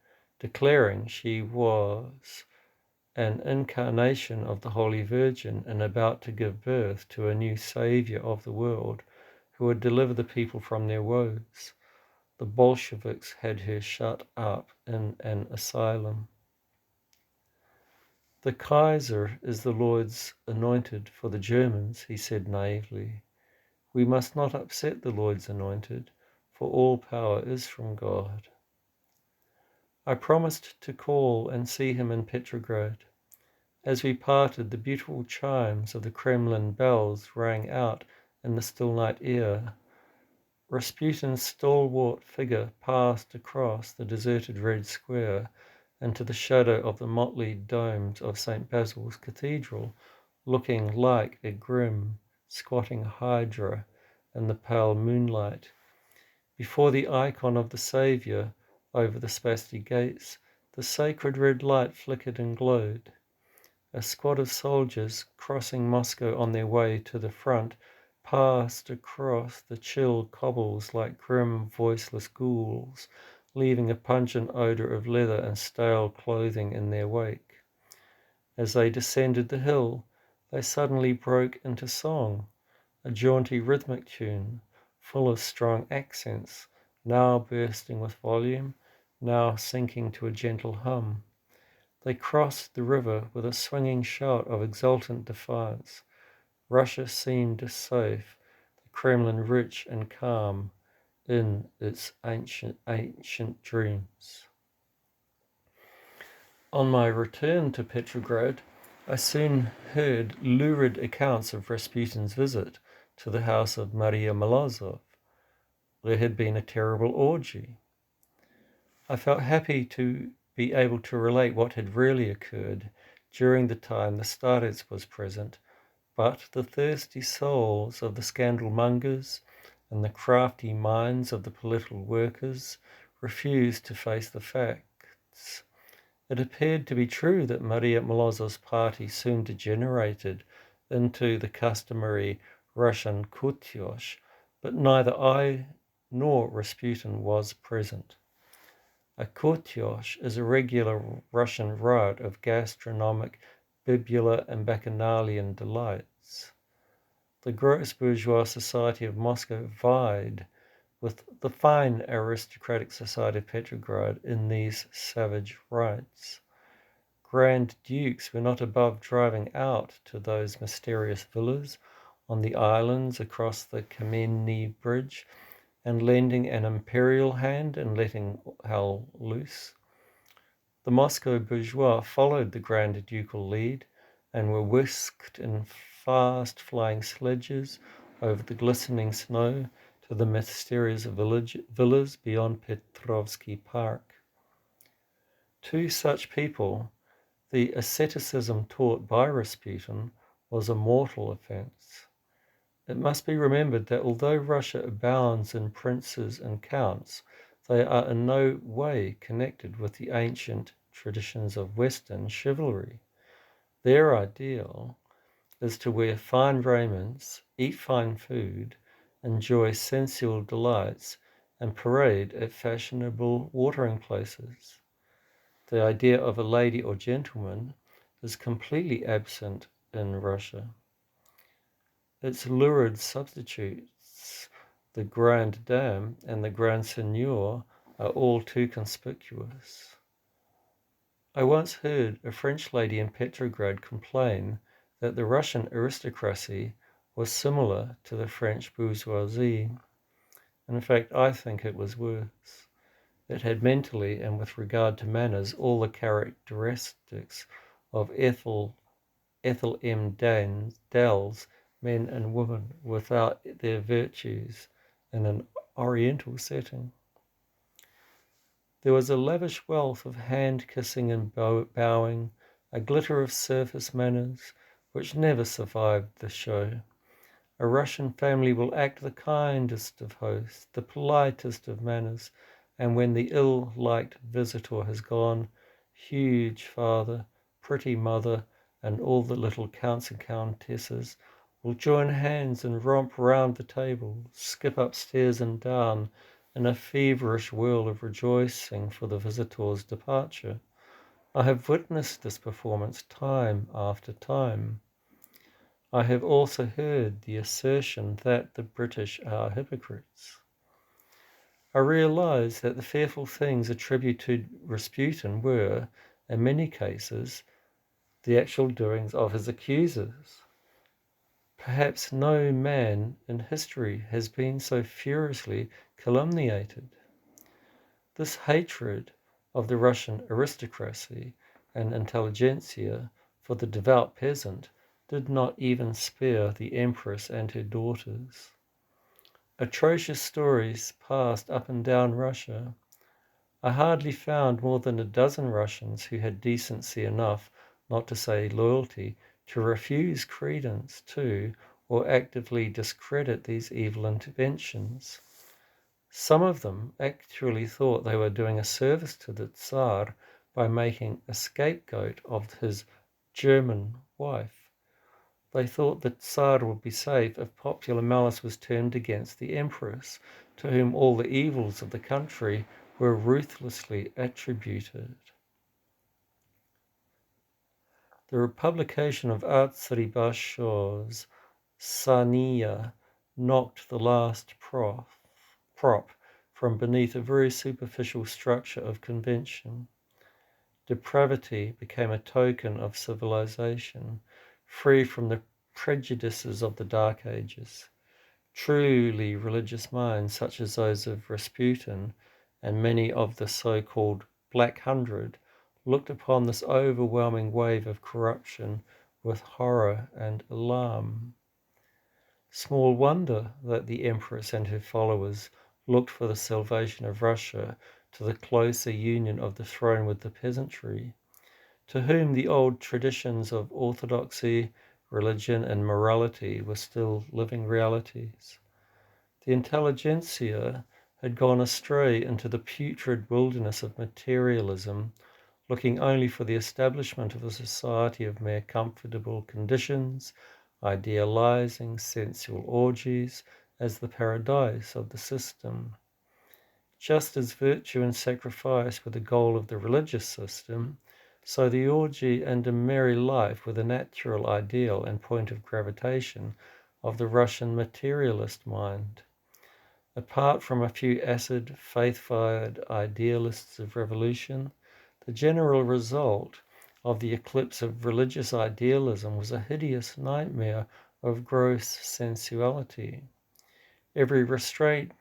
declaring she was an incarnation of the Holy Virgin and about to give birth to a new Saviour of the world who would deliver the people from their woes. The Bolsheviks had her shut up in an asylum. The Kaiser is the Lord's anointed for the Germans, he said naively. We must not upset the Lord's anointed, for all power is from God. I promised to call and see him in Petrograd. As we parted, the beautiful chimes of the Kremlin bells rang out in the still night air. Rasputin's stalwart figure passed across the deserted Red Square into the shadow of the motley domes of St. Basil's Cathedral, looking like a grim, squatting hydra in the pale moonlight. Before the icon of the Saviour over the spasty gates, the sacred red light flickered and glowed. A squad of soldiers crossing Moscow on their way to the front passed across the chill cobbles like grim, voiceless ghouls, leaving a pungent odour of leather and stale clothing in their wake. As they descended the hill, they suddenly broke into song, a jaunty rhythmic tune, full of strong accents, now bursting with volume, now sinking to a gentle hum. They crossed the river with a swinging shout of exultant defiance. Russia seemed safe, the Kremlin rich and calm in its ancient dreams. On my return to Petrograd, I soon heard lurid accounts of Rasputin's visit to the house of Maria Morozov. There had been a terrible orgy. I felt happy to be able to relate what had really occurred during the time the Starets was present, but the thirsty souls of the scandal mongers and the crafty minds of the political workers refused to face the facts. It appeared to be true that Maria Morozov's party soon degenerated into the customary Russian kutyosh, but neither I nor Rasputin was present. A kutyosh is a regular Russian riot of gastronomic, bibular, and bacchanalian delights. The gross bourgeois society of Moscow vied with the fine aristocratic society of Petrograd in these savage rites. Grand dukes were not above driving out to those mysterious villas on the islands across the Kameny Bridge and lending an imperial hand and letting hell loose. The Moscow bourgeois followed the Grand Ducal lead and were whisked in fast flying sledges over the glistening snow to the mysterious villas beyond Petrovsky Park. To such people, the asceticism taught by Rasputin was a mortal offence. It must be remembered that although Russia abounds in princes and counts, they are in no way connected with the ancient traditions of Western chivalry. Their ideal is to wear fine raiments, eat fine food, enjoy sensual delights, and parade at fashionable watering places. The idea of a lady or gentleman is completely absent in Russia. Its lurid substitutes, the Grande Dame and the Grand Seigneur, are all too conspicuous. I once heard a French lady in Petrograd complain that the Russian aristocracy was similar to the French bourgeoisie. In fact, I think it was worse. It had mentally and with regard to manners all the characteristics of Ethel M. Dell's men and women without their virtues in an oriental setting. There was a lavish wealth of hand-kissing and bowing, a glitter of surface manners, which never survived the show. A Russian family will act the kindest of hosts, the politest of manners, and when the ill-liked visitor has gone, huge father, pretty mother, and all the little counts and countesses will join hands and romp round the table, skip upstairs and down, in a feverish whirl of rejoicing for the visitor's departure. I have witnessed this performance time after time. I have also heard the assertion that the British are hypocrites. I realize that the fearful things attributed to Rasputin were, in many cases, the actual doings of his accusers. Perhaps no man in history has been so furiously calumniated. This hatred of the Russian aristocracy and intelligentsia for the devout peasant did not even spare the Empress and her daughters. Atrocious stories passed up and down Russia. I hardly found more than a dozen Russians who had decency enough, not to say loyalty, to refuse credence to or actively discredit these evil interventions. Some of them actually thought they were doing a service to the Tsar by making a scapegoat of his German wife. They thought the Tsar would be safe if popular malice was turned against the Empress, to whom all the evils of the country were ruthlessly attributed. The publication of Artsribashev's Sania knocked the last prop from beneath a very superficial structure of convention. Depravity became a token of civilization, free from the prejudices of the Dark Ages. Truly religious minds, such as those of Rasputin and many of the so-called Black Hundred, looked upon this overwhelming wave of corruption with horror and alarm. Small wonder that the Empress and her followers looked for the salvation of Russia to the closer union of the throne with the peasantry, to whom the old traditions of orthodoxy, religion, and morality were still living realities. The intelligentsia had gone astray into the putrid wilderness of materialism, looking only for the establishment of a society of mere comfortable conditions, idealizing sensual orgies as the paradise of the system. Just as virtue and sacrifice were the goal of the religious system, so the orgy and a merry life were the natural ideal and point of gravitation of the Russian materialist mind. Apart from a few acid, faith-fired idealists of revolution, the general result of the eclipse of religious idealism was a hideous nightmare of gross sensuality. Every restraint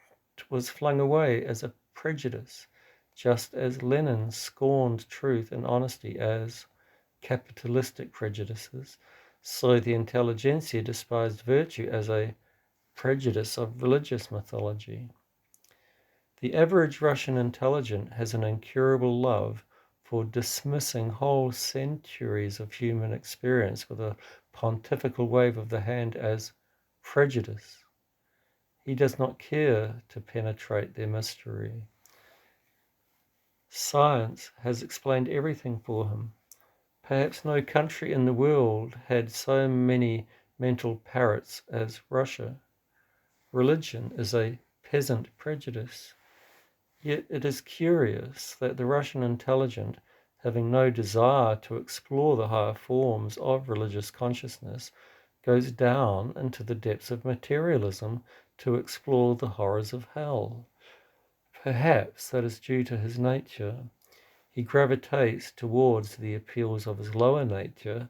was flung away as a prejudice, just as Lenin scorned truth and honesty as capitalistic prejudices, so the intelligentsia despised virtue as a prejudice of religious mythology. The average Russian intelligent has an incurable love for dismissing whole centuries of human experience with a pontifical wave of the hand as prejudice. He does not care to penetrate their mystery. Science has explained everything for him. Perhaps no country in the world had so many mental parrots as Russia. Religion is a peasant prejudice. Yet it is curious that the Russian intelligent, having no desire to explore the higher forms of religious consciousness, goes down into the depths of materialism to explore the horrors of hell. Perhaps that is due to his nature. He gravitates towards the appeals of his lower nature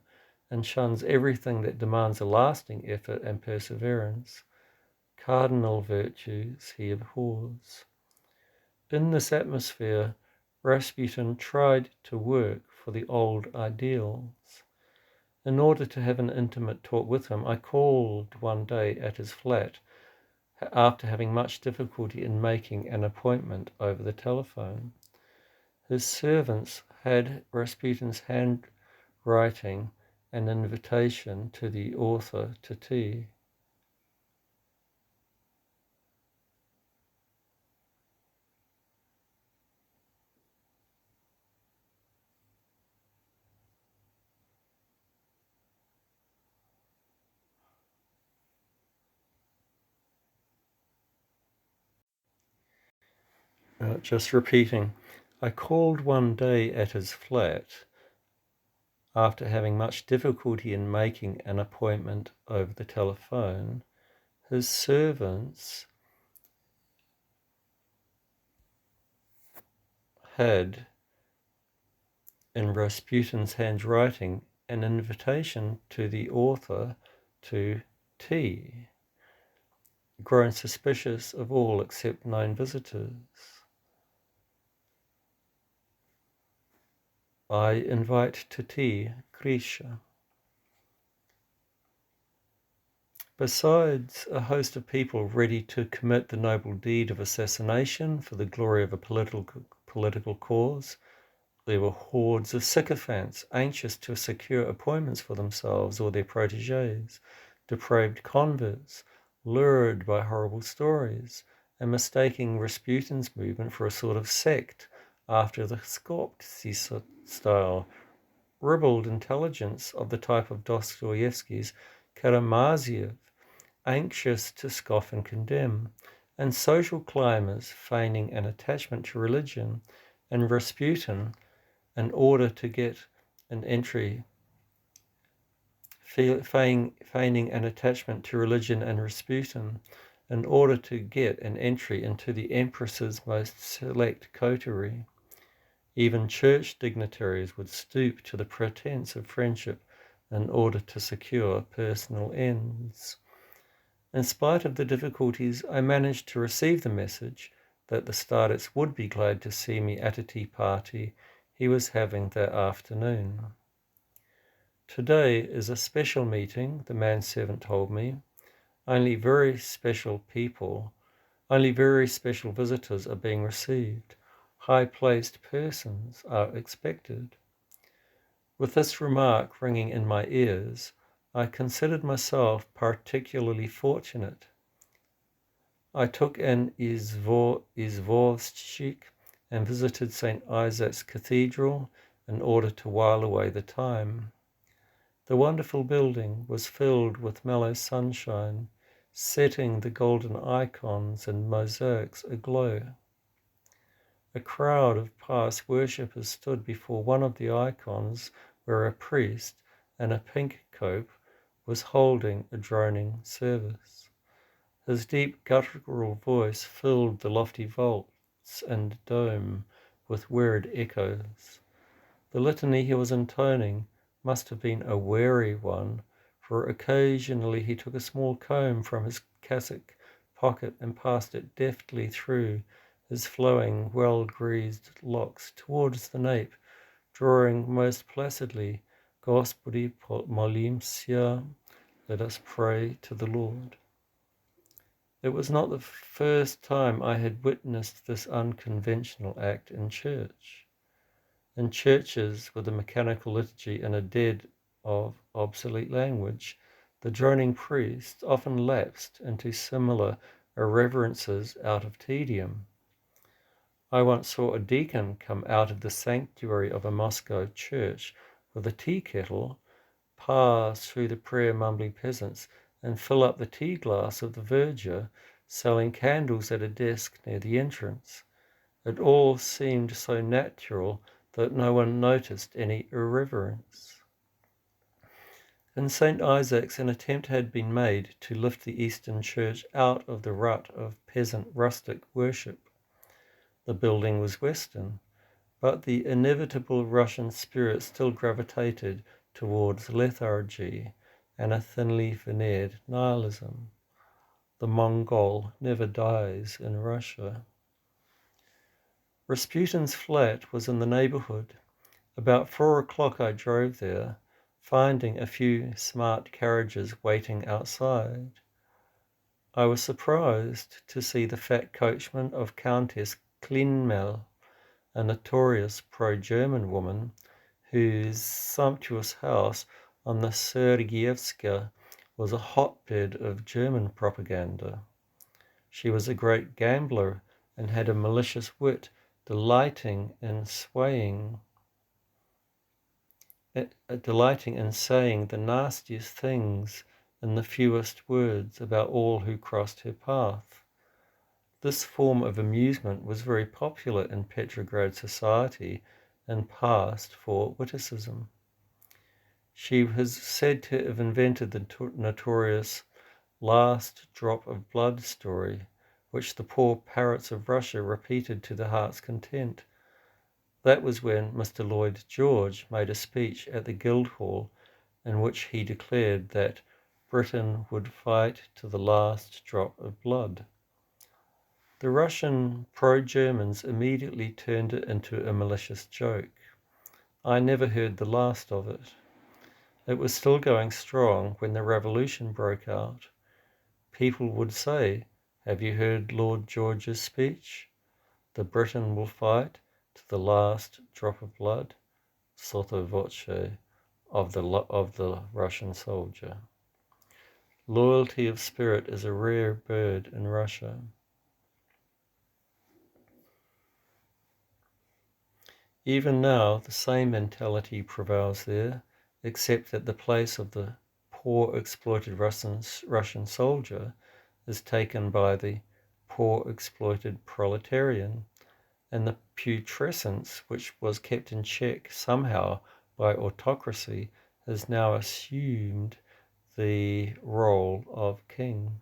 and shuns everything that demands a lasting effort and perseverance. Cardinal virtues he abhors. In this atmosphere, Rasputin tried to work for the old ideals. In order to have an intimate talk with him, I called one day at his flat after having much difficulty in making an appointment over the telephone. His servants had Rasputin's handwriting an invitation to the author to tea. Just repeating. I called one day at his flat after having much difficulty in making an appointment over the telephone. His servants had, in Rasputin's handwriting, an invitation to the author to tea, grown suspicious of all except known visitors. I invite to tea Grisha. Besides a host of people ready to commit the noble deed of assassination for the glory of a political cause, there were hordes of sycophants anxious to secure appointments for themselves or their protégés, depraved converts, lured by horrible stories, and mistaking Rasputin's movement for a sort of sect after the Skoptsy style, ribald intelligence of the type of Dostoevsky's Karamazov, anxious to scoff and condemn, and social climbers feigning an attachment to religion, and Rasputin, in order to get an entry, feigning an attachment to religion and Rasputin, in order to get an entry into the Empress's most select coterie. Even church dignitaries would stoop to the pretense of friendship in order to secure personal ends. In spite of the difficulties, I managed to receive the message that the starets would be glad to see me at a tea party he was having that afternoon. Today is a special meeting, the manservant told me. Only very special visitors are being received. High-placed persons are expected. With this remark ringing in my ears, I considered myself particularly fortunate. I took an izvozchik and visited St. Isaac's Cathedral in order to while away the time. The wonderful building was filled with mellow sunshine, setting the golden icons and mosaics aglow. A crowd of pious worshippers stood before one of the icons where a priest in a pink cope was holding a droning service. His deep guttural voice filled the lofty vaults and dome with weird echoes. The litany he was intoning must have been a weary one, for occasionally he took a small comb from his cassock pocket and passed it deftly through his flowing, well-greased locks towards the nape, drawing most placidly, Gospodi molimся, let us pray to the Lord. It was not the first time I had witnessed this unconventional act in church. In churches with a mechanical liturgy and a dead of obsolete language, the droning priest often lapsed into similar irreverences out of tedium. I once saw a deacon come out of the sanctuary of a Moscow church with a tea kettle, pass through the prayer-mumbling peasants, and fill up the tea glass of the verger, selling candles at a desk near the entrance. It all seemed so natural that no one noticed any irreverence. In St. Isaac's, an attempt had been made to lift the Eastern Church out of the rut of peasant rustic worship. The building was Western, but the inevitable Russian spirit still gravitated towards lethargy and a thinly veneered nihilism. The Mongol never dies in Russia. Rasputin's flat was in the neighborhood. About 4 o'clock I drove there, finding a few smart carriages waiting outside. I was surprised to see the fat coachman of Countess Klinmel, a notorious pro-German woman whose sumptuous house on the Sergievska was a hotbed of German propaganda. She was a great gambler and had a malicious wit, delighting in saying the nastiest things in the fewest words about all who crossed her path. This form of amusement was very popular in Petrograd society and passed for witticism. She was said to have invented the notorious last drop of blood story, which the poor parrots of Russia repeated to the heart's content. That was when Mr. Lloyd George made a speech at the Guildhall in which he declared that Britain would fight to the last drop of blood. The Russian pro-Germans immediately turned it into a malicious joke. I never heard the last of it. It was still going strong when the revolution broke out. People would say, "Have you heard Lord George's speech? The Britain will fight to the last drop of blood," sotto voce of the Russian soldier. Loyalty of spirit is a rare bird in Russia. Even now, the same mentality prevails there, except that the place of the poor exploited Russian soldier is taken by the poor exploited proletarian, and the putrescence which was kept in check somehow by autocracy has now assumed the role of king.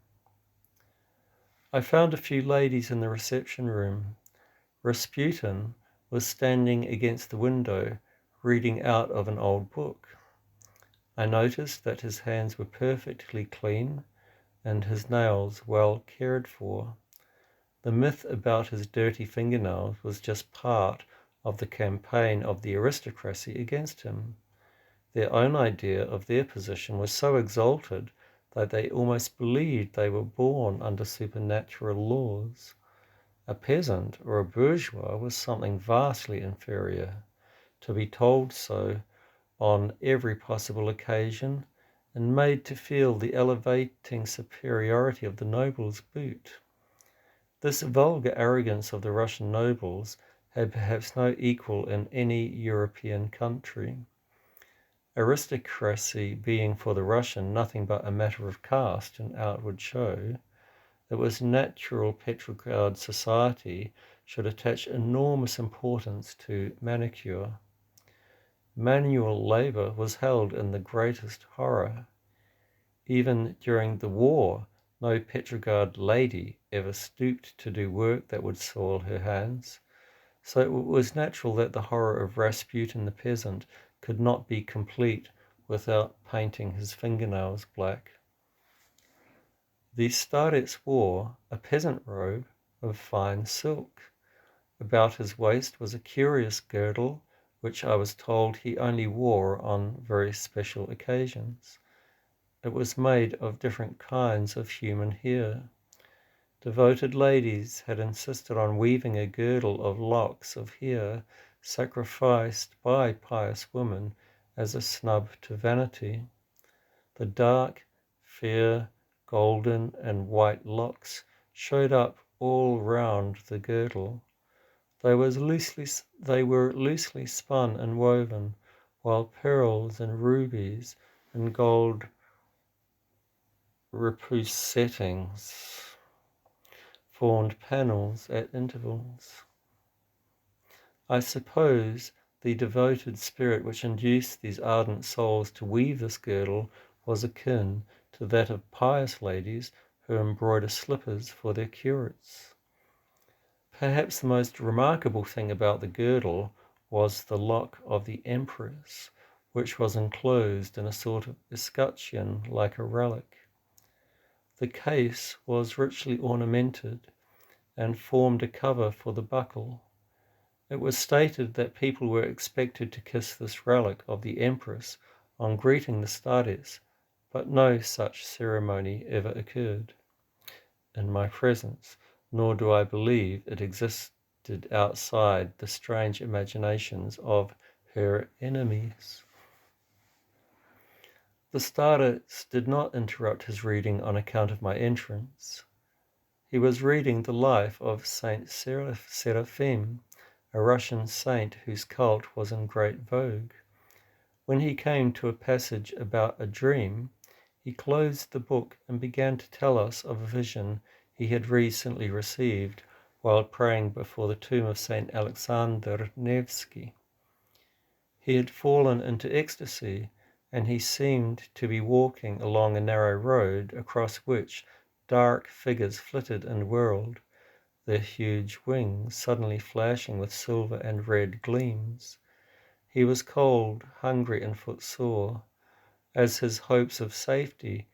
I found a few ladies in the reception room. Rasputin was standing against the window, reading out of an old book. I noticed that his hands were perfectly clean and his nails well cared for. The myth about his dirty fingernails was just part of the campaign of the aristocracy against him. Their own idea of their position was so exalted that they almost believed they were born under supernatural laws. A peasant or a bourgeois was something vastly inferior. To be told so on every possible occasion and made to feel the elevating superiority of the nobles boot. This vulgar arrogance of the Russian nobles had perhaps no equal in any European country. Aristocracy being for the Russian nothing but a matter of caste and outward show, it was natural Petrograd society should attach enormous importance to manicure. Manual labor was held in the greatest horror. Even during the war, no Petrograd lady ever stooped to do work that would soil her hands. So it was natural that the horror of Rasputin the peasant could not be complete without painting his fingernails black. The starets wore a peasant robe of fine silk. About his waist was a curious girdle, which I was told he only wore on very special occasions. It was made of different kinds of human hair. Devoted ladies had insisted on weaving a girdle of locks of hair sacrificed by pious women as a snub to vanity. The dark, fair, golden and white locks showed up all round the girdle. They were loosely spun and woven, while pearls and rubies and gold repoussettings formed panels at intervals. I suppose the devoted spirit which induced these ardent souls to weave this girdle was akin to that of pious ladies who embroider slippers for their curates. Perhaps the most remarkable thing about the girdle was the lock of the empress, which was enclosed in a sort of escutcheon like a relic. The case was richly ornamented and formed a cover for the buckle. It was stated that people were expected to kiss this relic of the empress on greeting the starets, but no such ceremony ever occurred in my presence, nor do I believe it existed outside the strange imaginations of her enemies. The starets did not interrupt his reading on account of my entrance. He was reading the life of Saint Seraphim, a Russian saint whose cult was in great vogue. When he came to a passage about a dream, he closed the book and began to tell us of a vision he had recently received while praying before the tomb of Saint Alexander Nevsky. He had fallen into ecstasy, and he seemed to be walking along a narrow road across which dark figures flitted and whirled, their huge wings suddenly flashing with silver and red gleams. He was cold, hungry, and footsore. As his hopes of safety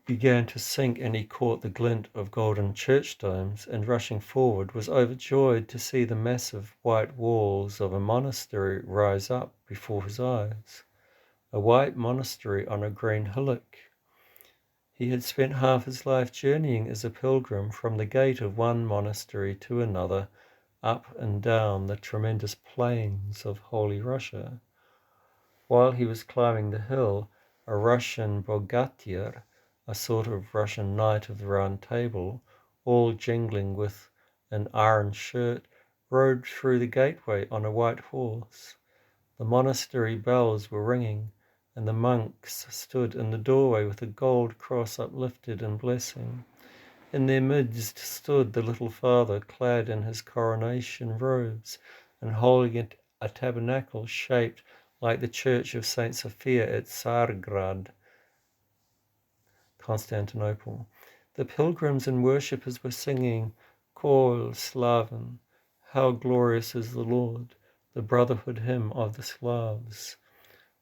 began to sink and he caught the glint of golden church domes, and rushing forward was overjoyed to see the massive white walls of a monastery rise up before his eyes. A white monastery on a green hillock. He had spent half his life journeying as a pilgrim from the gate of one monastery to another, up and down the tremendous plains of Holy Russia. While he was climbing the hill, a Russian bogatyr, a sort of Russian knight of the round table, all jingling with an iron shirt, rode through the gateway on a white horse. The monastery bells were ringing, and the monks stood in the doorway with a gold cross uplifted in blessing. In their midst stood the little father, clad in his coronation robes, and holding a tabernacle shaped like the church of Saint Sophia at Tsargrad, Constantinople. The pilgrims and worshippers were singing, Kol Slaven, how glorious is the Lord, the brotherhood hymn of the Slavs.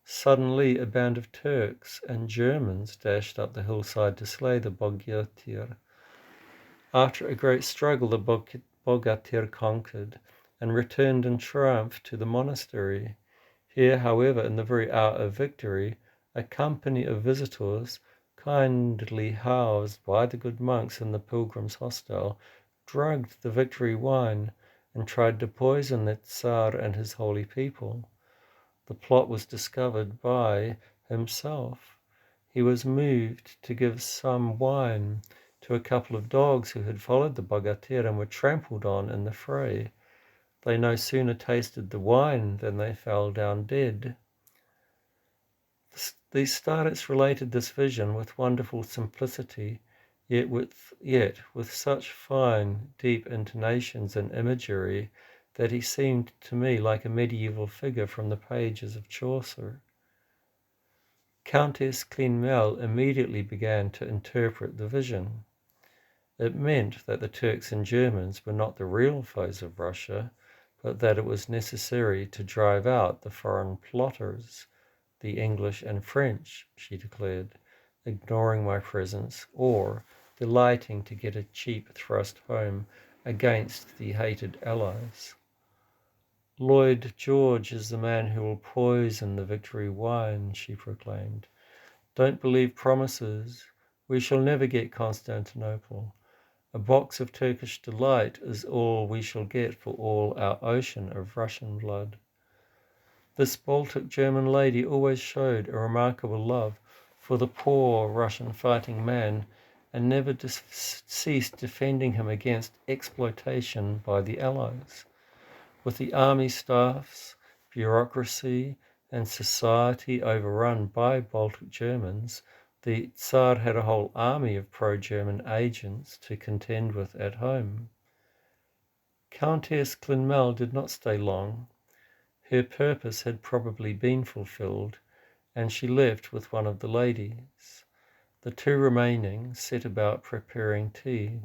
Suddenly a band of Turks and Germans dashed up the hillside to slay the bogatyr. After a great struggle, the bogatyr conquered and returned in triumph to the monastery. Here, however, in the very hour of victory, a company of visitors, kindly housed by the good monks in the pilgrims' hostel, drugged the victory wine and tried to poison the Tsar and his holy people. The plot was discovered by himself. He was moved to give some wine to a couple of dogs who had followed the bogatyr and were trampled on in the fray. They no sooner tasted the wine than they fell down dead. The starets related this vision with wonderful simplicity, yet with such fine, deep intonations and imagery that he seemed to me like a medieval figure from the pages of Chaucer. Countess Clinmel immediately began to interpret the vision. It meant that the Turks and Germans were not the real foes of Russia, but that it was necessary to drive out the foreign plotters, the English and French, she declared, ignoring my presence or delighting to get a cheap thrust home against the hated allies. Lloyd George is the man who will poison the victory wine, she proclaimed. Don't believe promises. We shall never get Constantinople. A box of Turkish delight is all we shall get for all our ocean of Russian blood. This Baltic German lady always showed a remarkable love for the poor Russian fighting man and never ceased defending him against exploitation by the Allies. With the army staffs, bureaucracy, and society overrun by Baltic Germans, the Tsar had a whole army of pro-German agents to contend with at home. Countess Clinmel did not stay long. Her purpose had probably been fulfilled, and she left with one of the ladies. The two remaining set about preparing tea.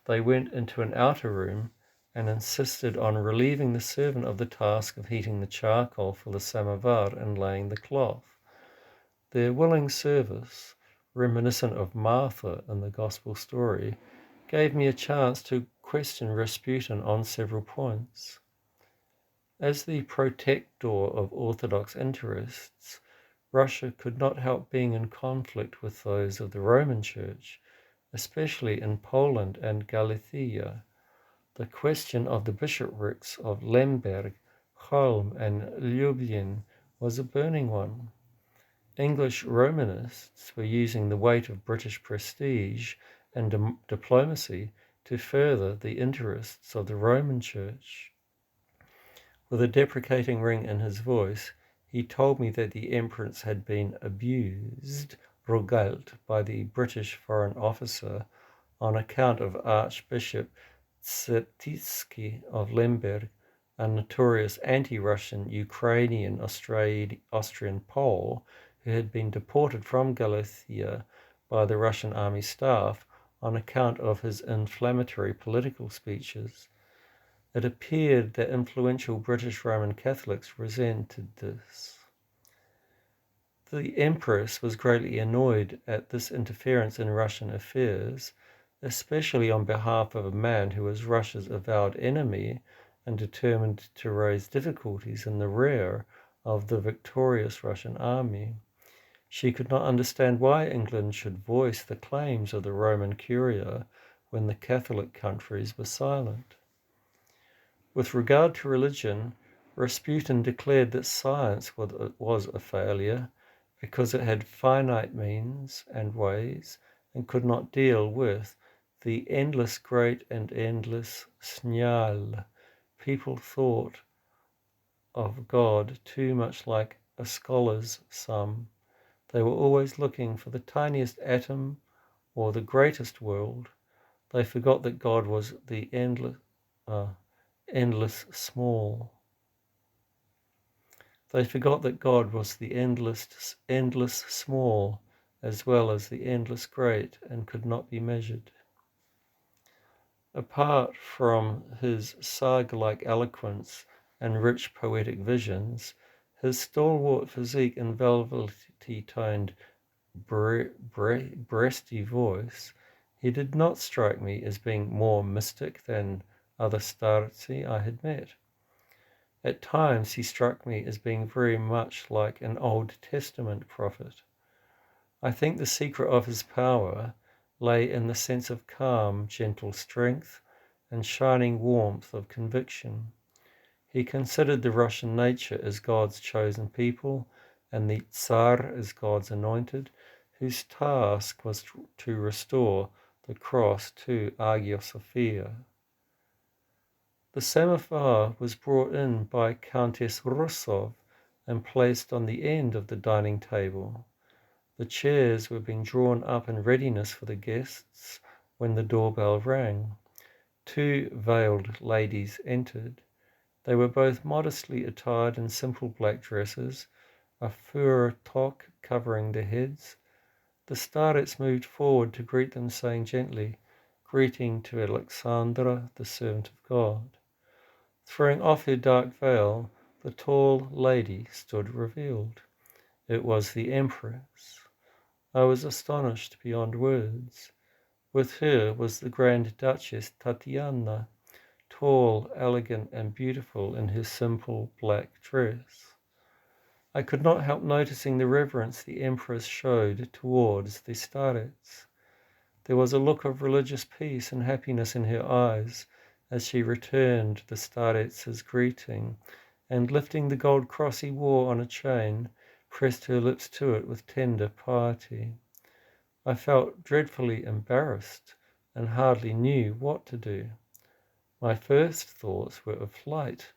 They went into an outer room and insisted on relieving the servant of the task of heating the charcoal for the samovar and laying the cloth. Their willing service, reminiscent of Martha in the Gospel story, gave me a chance to question Rasputin on several points. As the protector of Orthodox interests, Russia could not help being in conflict with those of the Roman Church, especially in Poland and Galicia. The question of the bishoprics of Lemberg, Cholm, and Lublin was a burning one. English Romanists were using the weight of British prestige and diplomacy to further the interests of the Roman Church. With a deprecating ring in his voice, he told me that the empress had been abused Rogalt by the British Foreign Officer on account of Archbishop Tsetitsky of Lemberg, a notorious anti-Russian Ukrainian Austrian Pole who had been deported from Galicia by the Russian army staff on account of his inflammatory political speeches. It appeared that influential British Roman Catholics resented this. The Empress was greatly annoyed at this interference in Russian affairs, especially on behalf of a man who was Russia's avowed enemy and determined to raise difficulties in the rear of the victorious Russian army. She could not understand why England should voice the claims of the Roman Curia when the Catholic countries were silent. With regard to religion, Rasputin declared that science was a failure because it had finite means and ways and could not deal with the endless great and endless snjal. People thought of God too much like a scholar's sum. They were always looking for the tiniest atom or the greatest world. They forgot that God was the endless small. They forgot that God was the endless small as well as the endless great and could not be measured. Apart from his saga-like eloquence and rich poetic visions, his stalwart physique and velvety-toned, breasty voice, he did not strike me as being more mystic than other starci I had met. At times he struck me as being very much like an Old Testament prophet. I think the secret of his power lay in the sense of calm, gentle strength and shining warmth of conviction. He considered the Russian nature as God's chosen people and the Tsar as God's anointed, whose task was to restore the cross to Hagia Sophia. The samovar was brought in by Countess Russov and placed on the end of the dining table. The chairs were being drawn up in readiness for the guests when the doorbell rang. Two veiled ladies entered. They were both modestly attired in simple black dresses, a fur toque covering their heads. The starets moved forward to greet them, saying gently, "Greeting to Alexandra, the servant of God." Throwing off her dark veil, the tall lady stood revealed. It was the Empress. I was astonished beyond words. With her was the Grand Duchess Tatiana, tall, elegant, and beautiful in her simple black dress. I could not help noticing the reverence the Empress showed towards the starets. There was a look of religious peace and happiness in her eyes as she returned the starets' greeting, and lifting the gold cross he wore on a chain, pressed her lips to it with tender piety. I felt dreadfully embarrassed and hardly knew what to do. My first thoughts were of flight.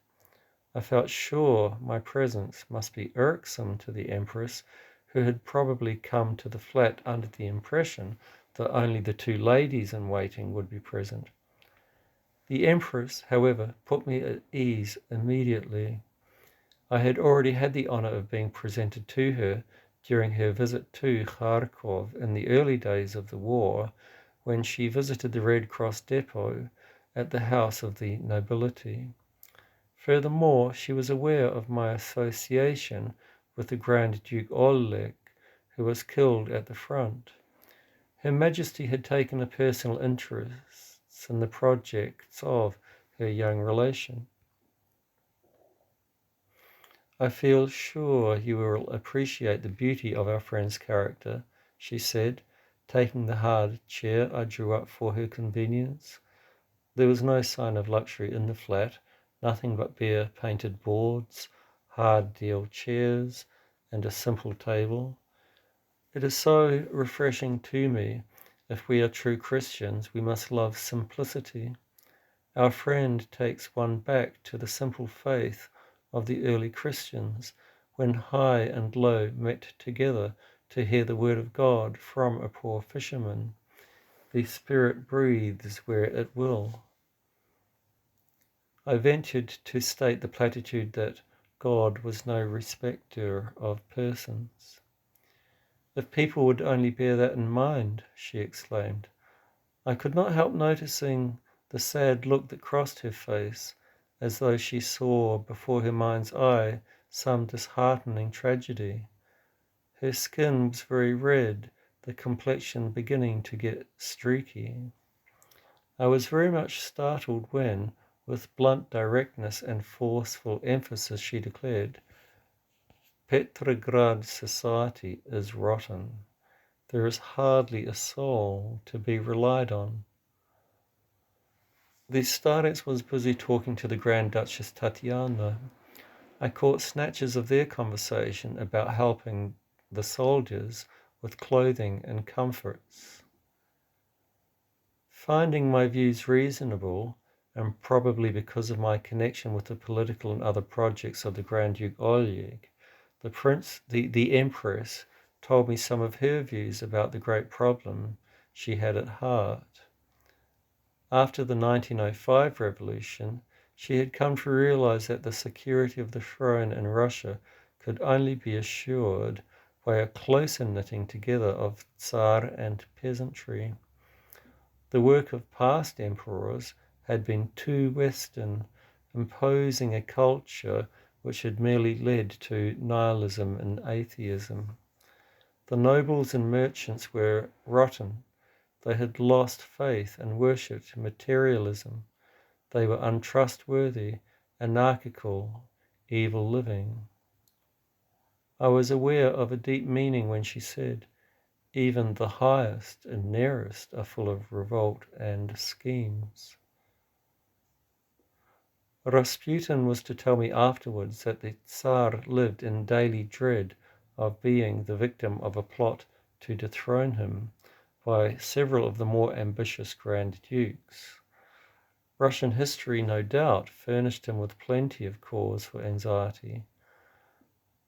I felt sure my presence must be irksome to the Empress, who had probably come to the flat under the impression that only the two ladies in waiting would be present. The Empress, however, put me at ease immediately. I had already had the honor of being presented to her during her visit to Kharkov in the early days of the war, when she visited the Red Cross depot at the house of the nobility. Furthermore, she was aware of my association with the Grand Duke Oleg, who was killed at the front. Her Majesty had taken a personal interest in the projects of her young relation. "I feel sure you will appreciate the beauty of our friend's character," she said, taking the hard chair I drew up for her convenience. There was no sign of luxury in the flat, nothing but bare painted boards, hard deal chairs, and a simple table. It is so refreshing to me. If we are true Christians, we must love simplicity. Our friend takes one back to the simple faith of the early Christians, when high and low met together to hear the word of God from a poor fisherman. The Spirit breathes where it will. I ventured to state the platitude that God was no respecter of persons. If people would only bear that in mind, she exclaimed. I could not help noticing the sad look that crossed her face, as though she saw before her mind's eye some disheartening tragedy. Her skin was very red, the complexion beginning to get streaky. I was very much startled when, with blunt directness and forceful emphasis, she declared, Petrograd society is rotten. There is hardly a soul to be relied on. The starets was busy talking to the Grand Duchess Tatiana. I caught snatches of their conversation about helping the soldiers with clothing and comforts. Finding my views reasonable, and probably because of my connection with the political and other projects of the Grand Duke Oleg, the Empress told me some of her views about the great problem she had at heart. After the 1905 revolution, she had come to realize that the security of the throne in Russia could only be assured by a closer knitting together of Tsar and peasantry. The work of past emperors had been too Western, imposing a culture which had merely led to nihilism and atheism. The nobles and merchants were rotten. They had lost faith and worshipped materialism. They were untrustworthy, anarchical, evil living. I was aware of a deep meaning when she said, even the highest and nearest are full of revolt and schemes. Rasputin was to tell me afterwards that the Tsar lived in daily dread of being the victim of a plot to dethrone him by several of the more ambitious Grand Dukes. Russian history, no doubt, furnished him with plenty of cause for anxiety.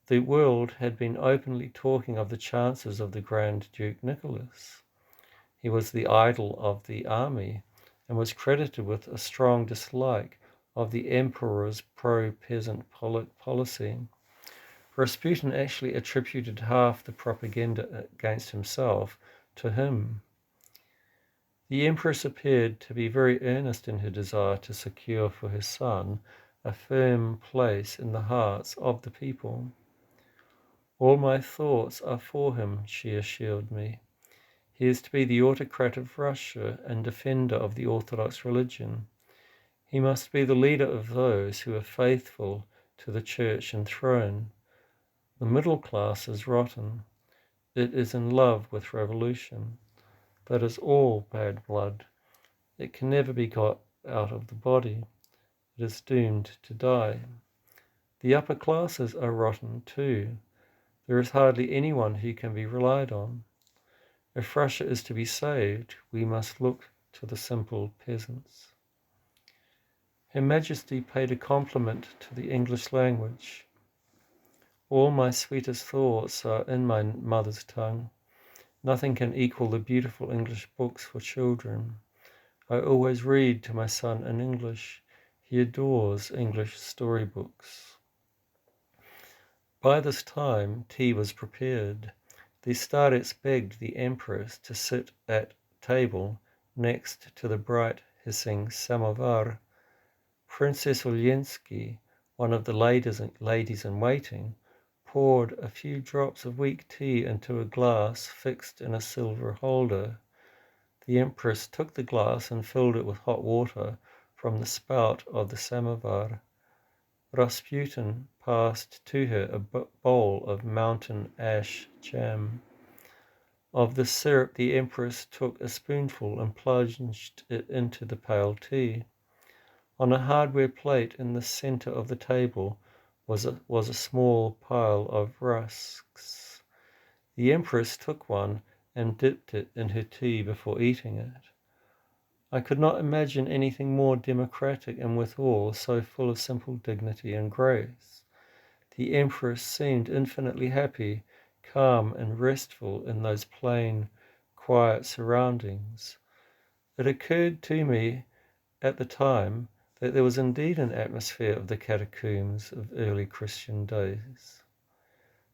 The world had been openly talking of the chances of the Grand Duke Nicholas. He was the idol of the army and was credited with a strong dislike of the emperor's pro-peasant policy. Rasputin actually attributed half the propaganda against himself to him. The empress appeared to be very earnest in her desire to secure for her son a firm place in the hearts of the people. All my thoughts are for him, she assured me. He is to be the autocrat of Russia and defender of the Orthodox religion. He must be the leader of those who are faithful to the church and throne. The middle class is rotten. It is in love with revolution. That is all bad blood. It can never be got out of the body. It is doomed to die. The upper classes are rotten too. There is hardly anyone who can be relied on. If Russia is to be saved, we must look to the simple peasants. Her Majesty paid a compliment to the English language. All my sweetest thoughts are in my mother's tongue. Nothing can equal the beautiful English books for children. I always read to my son in English. He adores English storybooks. By this time, tea was prepared. The starets begged the Empress to sit at table next to the bright hissing samovar. Princess Uliensky, one of the ladies in waiting, poured a few drops of weak tea into a glass fixed in a silver holder. The Empress took the glass and filled it with hot water from the spout of the samovar. Rasputin passed to her a bowl of mountain ash jam. Of this syrup the Empress took a spoonful and plunged it into the pale tea. On a hardware plate in the center of the table was a small pile of rusks. The Empress took one and dipped it in her tea before eating it. I could not imagine anything more democratic and withal so full of simple dignity and grace. The Empress seemed infinitely happy, calm and restful in those plain, quiet surroundings. It occurred to me at the time that there was indeed an atmosphere of the catacombs of early Christian days.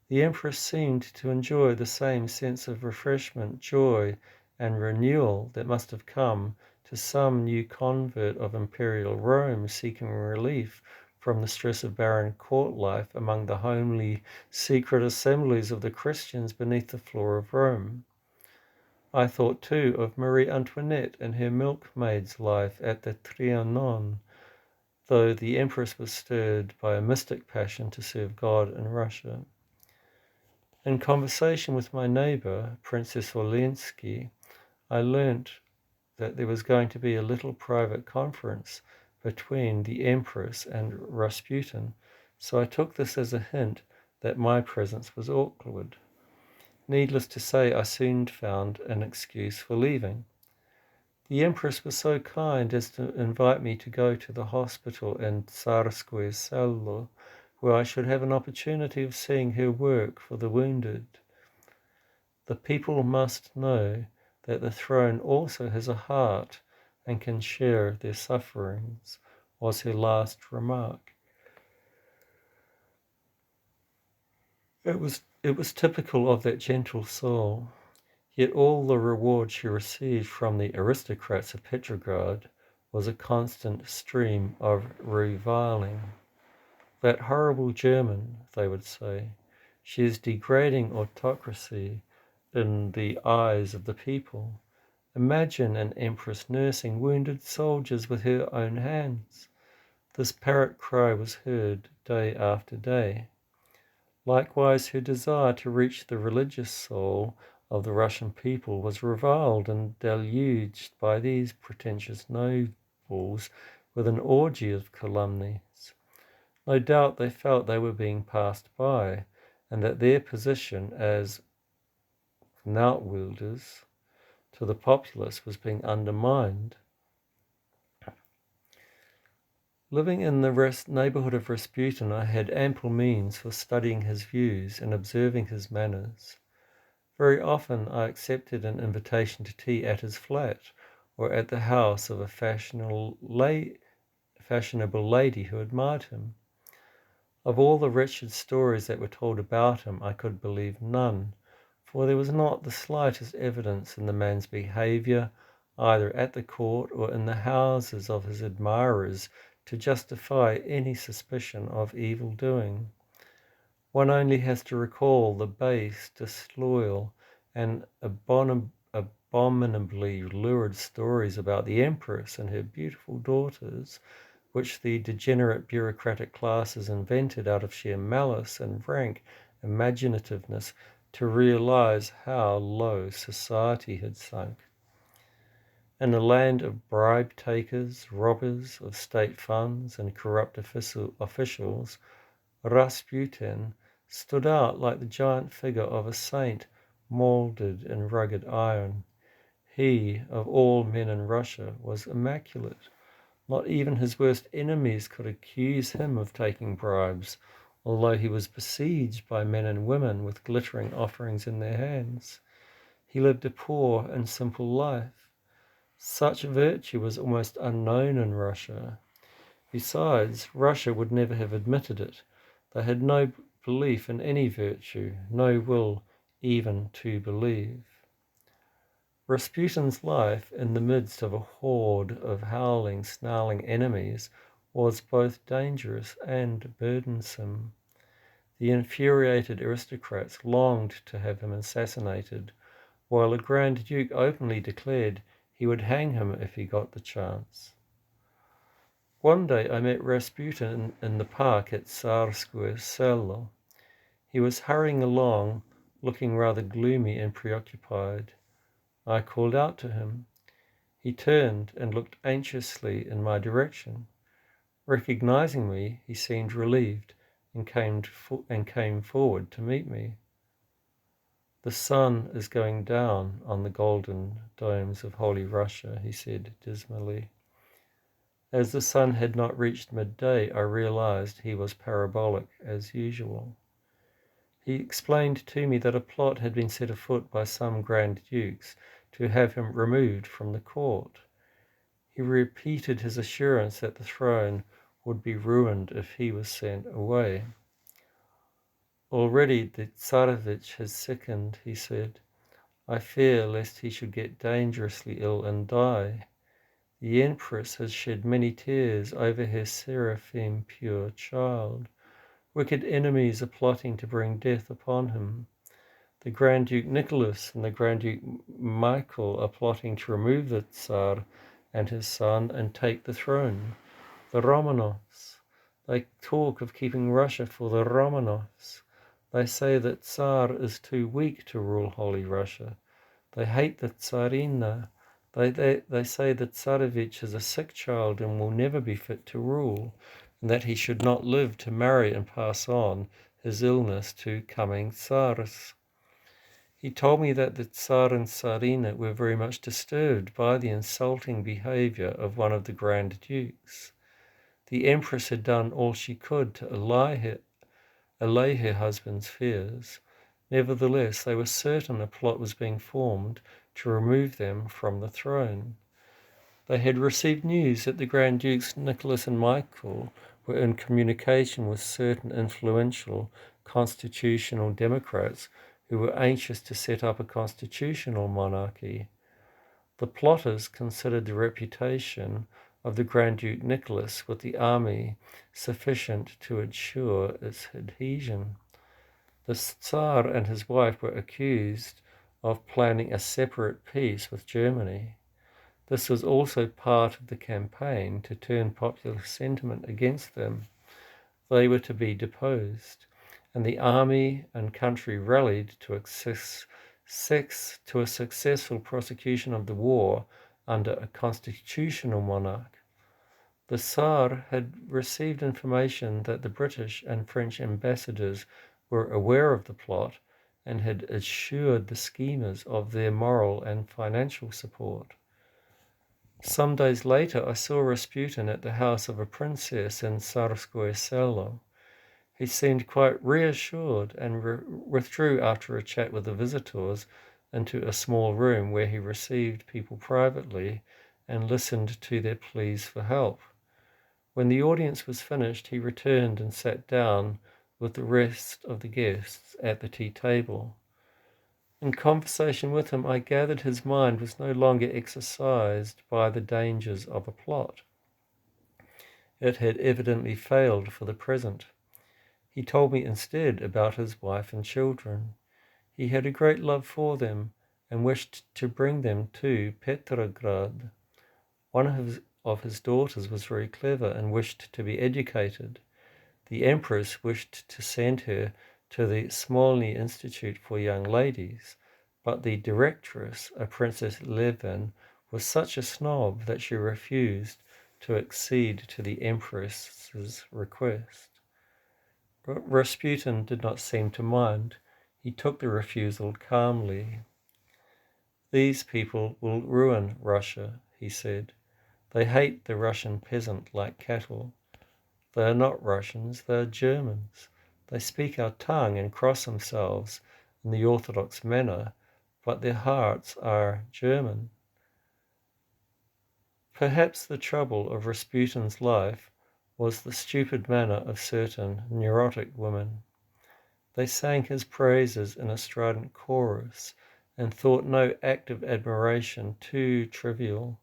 The Empress seemed to enjoy the same sense of refreshment, joy, and renewal that must have come to some new convert of imperial Rome seeking relief from the stress of barren court life among the homely, secret assemblies of the Christians beneath the floor of Rome. I thought too of Marie Antoinette and her milkmaid's life at the Trianon, though the Empress was stirred by a mystic passion to serve God in Russia. In conversation with my neighbor, Princess Orlensky, I learnt that there was going to be a little private conference between the Empress and Rasputin, so I took this as a hint that my presence was awkward. Needless to say, I soon found an excuse for leaving. The Empress was so kind as to invite me to go to the hospital in Tsarskoye Selo, where I should have an opportunity of seeing her work for the wounded. The people must know that the throne also has a heart and can share their sufferings, was her last remark. It was typical of that gentle soul. Yet all the reward she received from the aristocrats of Petrograd was a constant stream of reviling. That horrible German, they would say, she is degrading autocracy in the eyes of the people. Imagine an empress nursing wounded soldiers with her own hands. This parrot cry was heard day after day. Likewise, her desire to reach the religious soul of the Russian people was reviled and deluged by these pretentious nobles with an orgy of calumnies. No doubt they felt they were being passed by, and that their position as Nautwielders to the populace was being undermined. Living in the neighbourhood of Rasputin, I had ample means for studying his views and observing his manners. Very often I accepted an invitation to tea at his flat or at the house of a fashionable lady who admired him. Of all the wretched stories that were told about him, I could believe none, for there was not the slightest evidence in the man's behaviour, either at the court or in the houses of his admirers, to justify any suspicion of evil doing. One only has to recall the base, disloyal, and abominably lurid stories about the Empress and her beautiful daughters, which the degenerate bureaucratic classes invented out of sheer malice and rank imaginativeness, to realize how low society had sunk. In a land of bribe-takers, robbers of state funds, and corrupt officials, Rasputin stood out like the giant figure of a saint moulded in rugged iron. He, of all men in Russia, was immaculate. Not even his worst enemies could accuse him of taking bribes, although he was besieged by men and women with glittering offerings in their hands. He lived a poor and simple life. Such virtue was almost unknown in Russia. Besides, Russia would never have admitted it. They had no belief in any virtue, no will even to believe. Rasputin's life in the midst of a horde of howling, snarling enemies was both dangerous and burdensome. The infuriated aristocrats longed to have him assassinated, while a Grand Duke openly declared he would hang him if he got the chance. One day I met Rasputin in the park at Tsarskoye Selo. He was hurrying along, looking rather gloomy and preoccupied. I called out to him. He turned and looked anxiously in my direction. Recognizing me, he seemed relieved and came forward to meet me. "The sun is going down on the golden domes of Holy Russia," he said dismally. As the sun had not reached midday, I realized he was parabolic as usual. He explained to me that a plot had been set afoot by some Grand Dukes to have him removed from the court. He repeated his assurance that the throne would be ruined if he was sent away. Already the Tsarevich has sickened, he said. I fear lest he should get dangerously ill and die. The Empress has shed many tears over her seraphim pure child. Wicked enemies are plotting to bring death upon him. The Grand Duke Nicholas and the Grand Duke Michael are plotting to remove the Tsar and his son and take the throne. The Romanovs. They talk of keeping Russia for the Romanovs. They say that Tsar is too weak to rule Holy Russia. They hate the Tsarina. They say that Tsarevich is a sick child and will never be fit to rule, and that he should not live to marry and pass on his illness to coming Tsars. He told me that the Tsar and Tsarina were very much disturbed by the insulting behavior of one of the Grand Dukes. The Empress had done all she could to allay her husband's fears. Nevertheless, they were certain a plot was being formed to remove them from the throne. They had received news that the Grand Dukes Nicholas and Michael were in communication with certain influential constitutional Democrats who were anxious to set up a constitutional monarchy. The plotters considered the reputation of the Grand Duke Nicholas with the army sufficient to ensure its adhesion. The Tsar and his wife were accused of planning a separate peace with Germany. This was also part of the campaign to turn popular sentiment against them. They were to be deposed, and the army and country rallied to a successful prosecution of the war under a constitutional monarch. The Tsar had received information that the British and French ambassadors were aware of the plot and had assured the schemers of their moral and financial support. Some days later, I saw Rasputin at the house of a princess in Tsarskoye Selo. He seemed quite reassured and withdrew after a chat with the visitors into a small room where he received people privately and listened to their pleas for help. When the audience was finished, he returned and sat down with the rest of the guests at the tea table. In conversation with him, I gathered his mind was no longer exercised by the dangers of a plot. It had evidently failed for the present. He told me instead about his wife and children. He had a great love for them and wished to bring them to Petrograd. One of his daughters was very clever and wished to be educated. The Empress wished to send her to the Smolny Institute for Young Ladies, but the directress, a Princess Levin, was such a snob that she refused to accede to the Empress's request. But Rasputin did not seem to mind. He took the refusal calmly. These people will ruin Russia, he said. They hate the Russian peasant like cattle. They are not Russians, they are Germans. They speak our tongue and cross themselves in the Orthodox manner, but their hearts are German. Perhaps the trouble of Rasputin's life was the stupid manner of certain neurotic women. They sang his praises in a strident chorus and thought no act of admiration too trivial.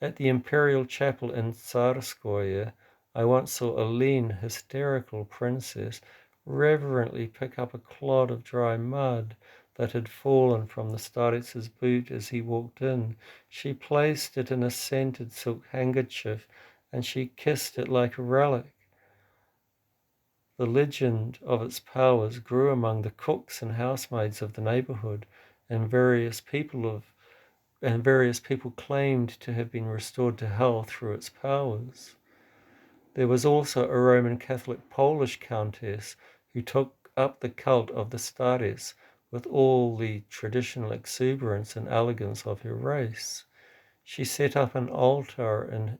At the Imperial Chapel in Tsarskoye, I once saw a lean, hysterical princess reverently pick up a clod of dry mud that had fallen from the starets's boot as he walked in. She placed it in a scented silk handkerchief and she kissed it like a relic. The legend of its powers grew among the cooks and housemaids of the neighborhood, and various people claimed to have been restored to health through its powers. There was also a Roman Catholic Polish countess who took up the cult of the starets with all the traditional exuberance and elegance of her race. She set up an altar in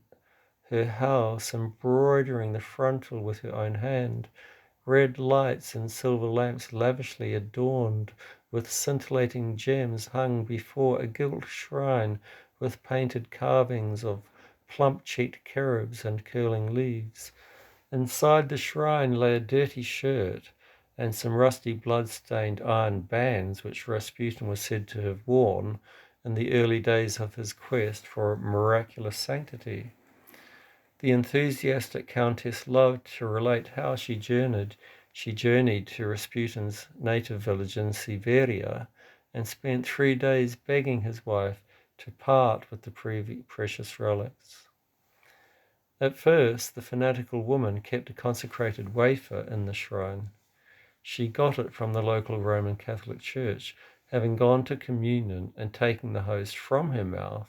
her house, embroidering the frontal with her own hand, red lights and silver lamps lavishly adorned with scintillating gems hung before a gilt shrine with painted carvings of plump-cheeked cherubs and curling leaves. Inside the shrine lay a dirty shirt and some rusty blood-stained iron bands which Rasputin was said to have worn in the early days of his quest for miraculous sanctity. The enthusiastic countess loved to relate how she journeyed to Rasputin's native village in Siberia and spent 3 days begging his wife to part with the precious relics. At first, the fanatical woman kept a consecrated wafer in the shrine. She got it from the local Roman Catholic Church, having gone to communion and taking the host from her mouth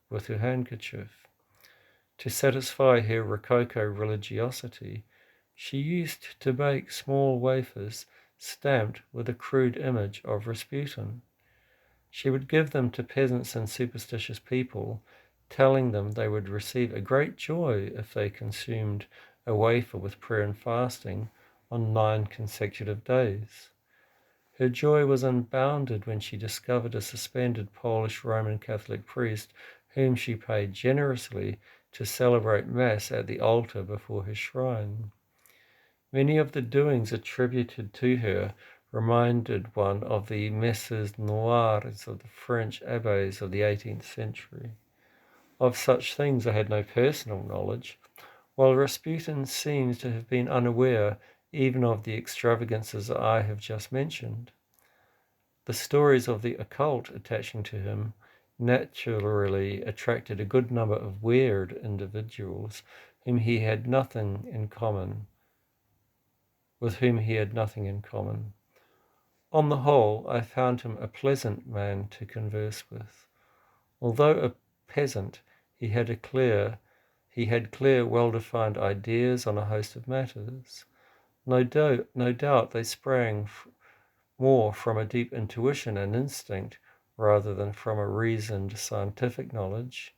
with her handkerchief. To satisfy her Rococo religiosity, she used to bake small wafers stamped with a crude image of Rasputin. She would give them to peasants and superstitious people, telling them they would receive a great joy if they consumed a wafer with prayer and fasting on 9 consecutive days. Her joy was unbounded when she discovered a suspended Polish Roman Catholic priest whom she paid generously to celebrate Mass at the altar before her shrine. Many of the doings attributed to her reminded one of the messes noires of the French abbés of the 18th century. Of such things I had no personal knowledge, while Rasputin seems to have been unaware even of the extravagances I have just mentioned. The stories of the occult attaching to him naturally attracted a good number of weird individuals with whom he had nothing in common. On the whole, I found him a pleasant man to converse with. Although a peasant, he had clear, well-defined ideas on a host of matters. No doubt they sprang more from a deep intuition and instinct rather than from a reasoned scientific knowledge.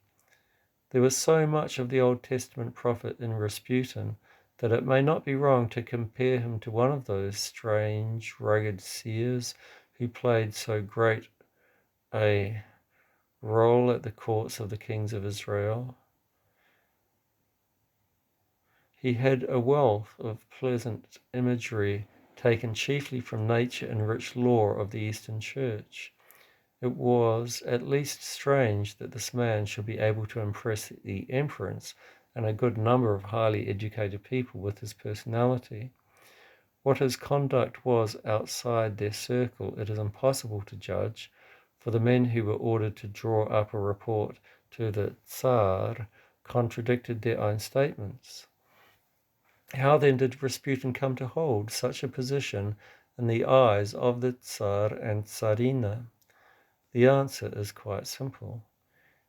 There was so much of the Old Testament prophet in Rasputin that it may not be wrong to compare him to one of those strange, rugged seers who played so great a role at the courts of the kings of Israel. He had a wealth of pleasant imagery taken chiefly from nature and rich lore of the Eastern Church. It was at least strange that this man should be able to impress the emperors and a good number of highly educated people with his personality. What his conduct was outside their circle it is impossible to judge, for the men who were ordered to draw up a report to the Tsar contradicted their own statements. How then did Rasputin come to hold such a position in the eyes of the Tsar and Tsarina? The answer is quite simple.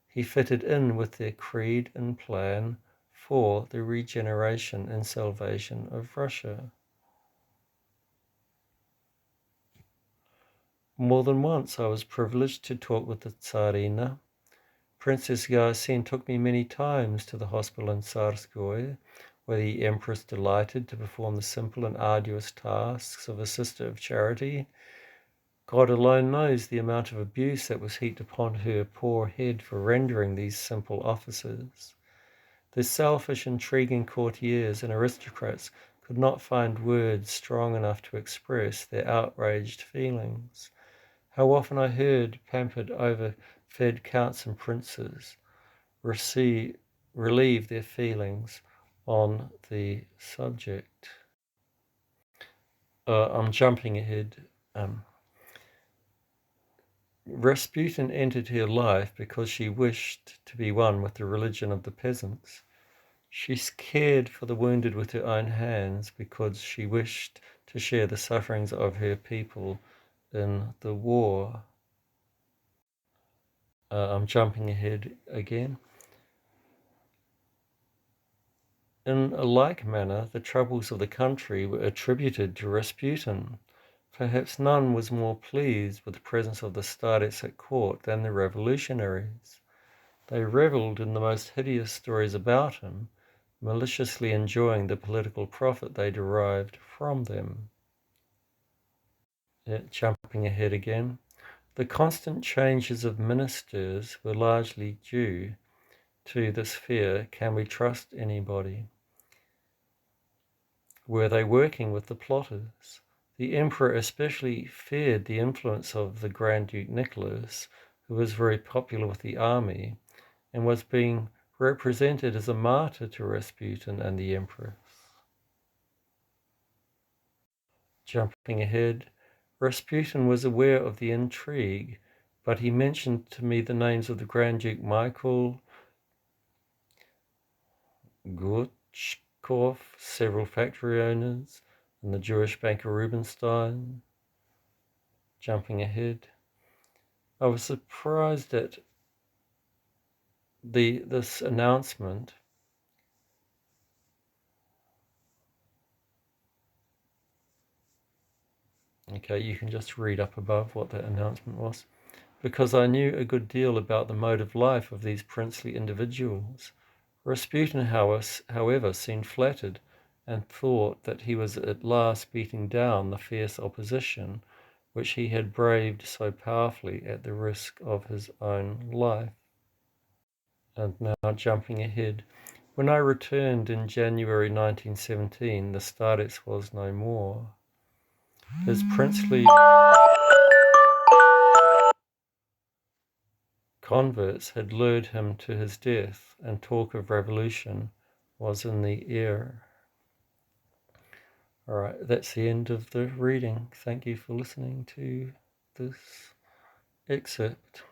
He fitted in with their creed and plan for the regeneration and salvation of Russia. More than once I was privileged to talk with the Tsarina. Princess Yasin took me many times to the hospital in Tsarskoye, where the Empress delighted to perform the simple and arduous tasks of a sister of charity. God alone knows the amount of abuse that was heaped upon her poor head for rendering these simple offices. The selfish, intriguing courtiers and aristocrats could not find words strong enough to express their outraged feelings. How often I heard pampered, overfed counts and princes relieve their feelings on the subject. I'm jumping ahead. Rasputin entered her life because she wished to be one with the religion of the peasants. She cared for the wounded with her own hands because she wished to share the sufferings of her people in the war. I'm jumping ahead again. In a like manner, the troubles of the country were attributed to Rasputin. Perhaps none was more pleased with the presence of the starets at court than the revolutionaries. They revelled in the most hideous stories about him, maliciously enjoying the political profit they derived from them. Jumping ahead again. The constant changes of ministers were largely due to this fear: can we trust anybody? Were they working with the plotters? The emperor especially feared the influence of the Grand Duke Nicholas, who was very popular with the army and was being represented as a martyr to Rasputin and the empress. Jumping ahead, Rasputin was aware of the intrigue, but he mentioned to me the names of the Grand Duke Michael, Gorchkov, several factory owners, and the Jewish banker Rubinstein. Jumping ahead, I was surprised at this announcement. Okay, you can just read up above what that announcement was. Because I knew a good deal about the mode of life of these princely individuals. Rasputin, however, seemed flattered and thought that he was at last beating down the fierce opposition which he had braved so powerfully at the risk of his own life. And now jumping ahead, when I returned in January 1917, the Starets was no more. His princely converts had lured him to his death, and talk of revolution was in the air. All right, that's the end of the reading. Thank you for listening to this excerpt.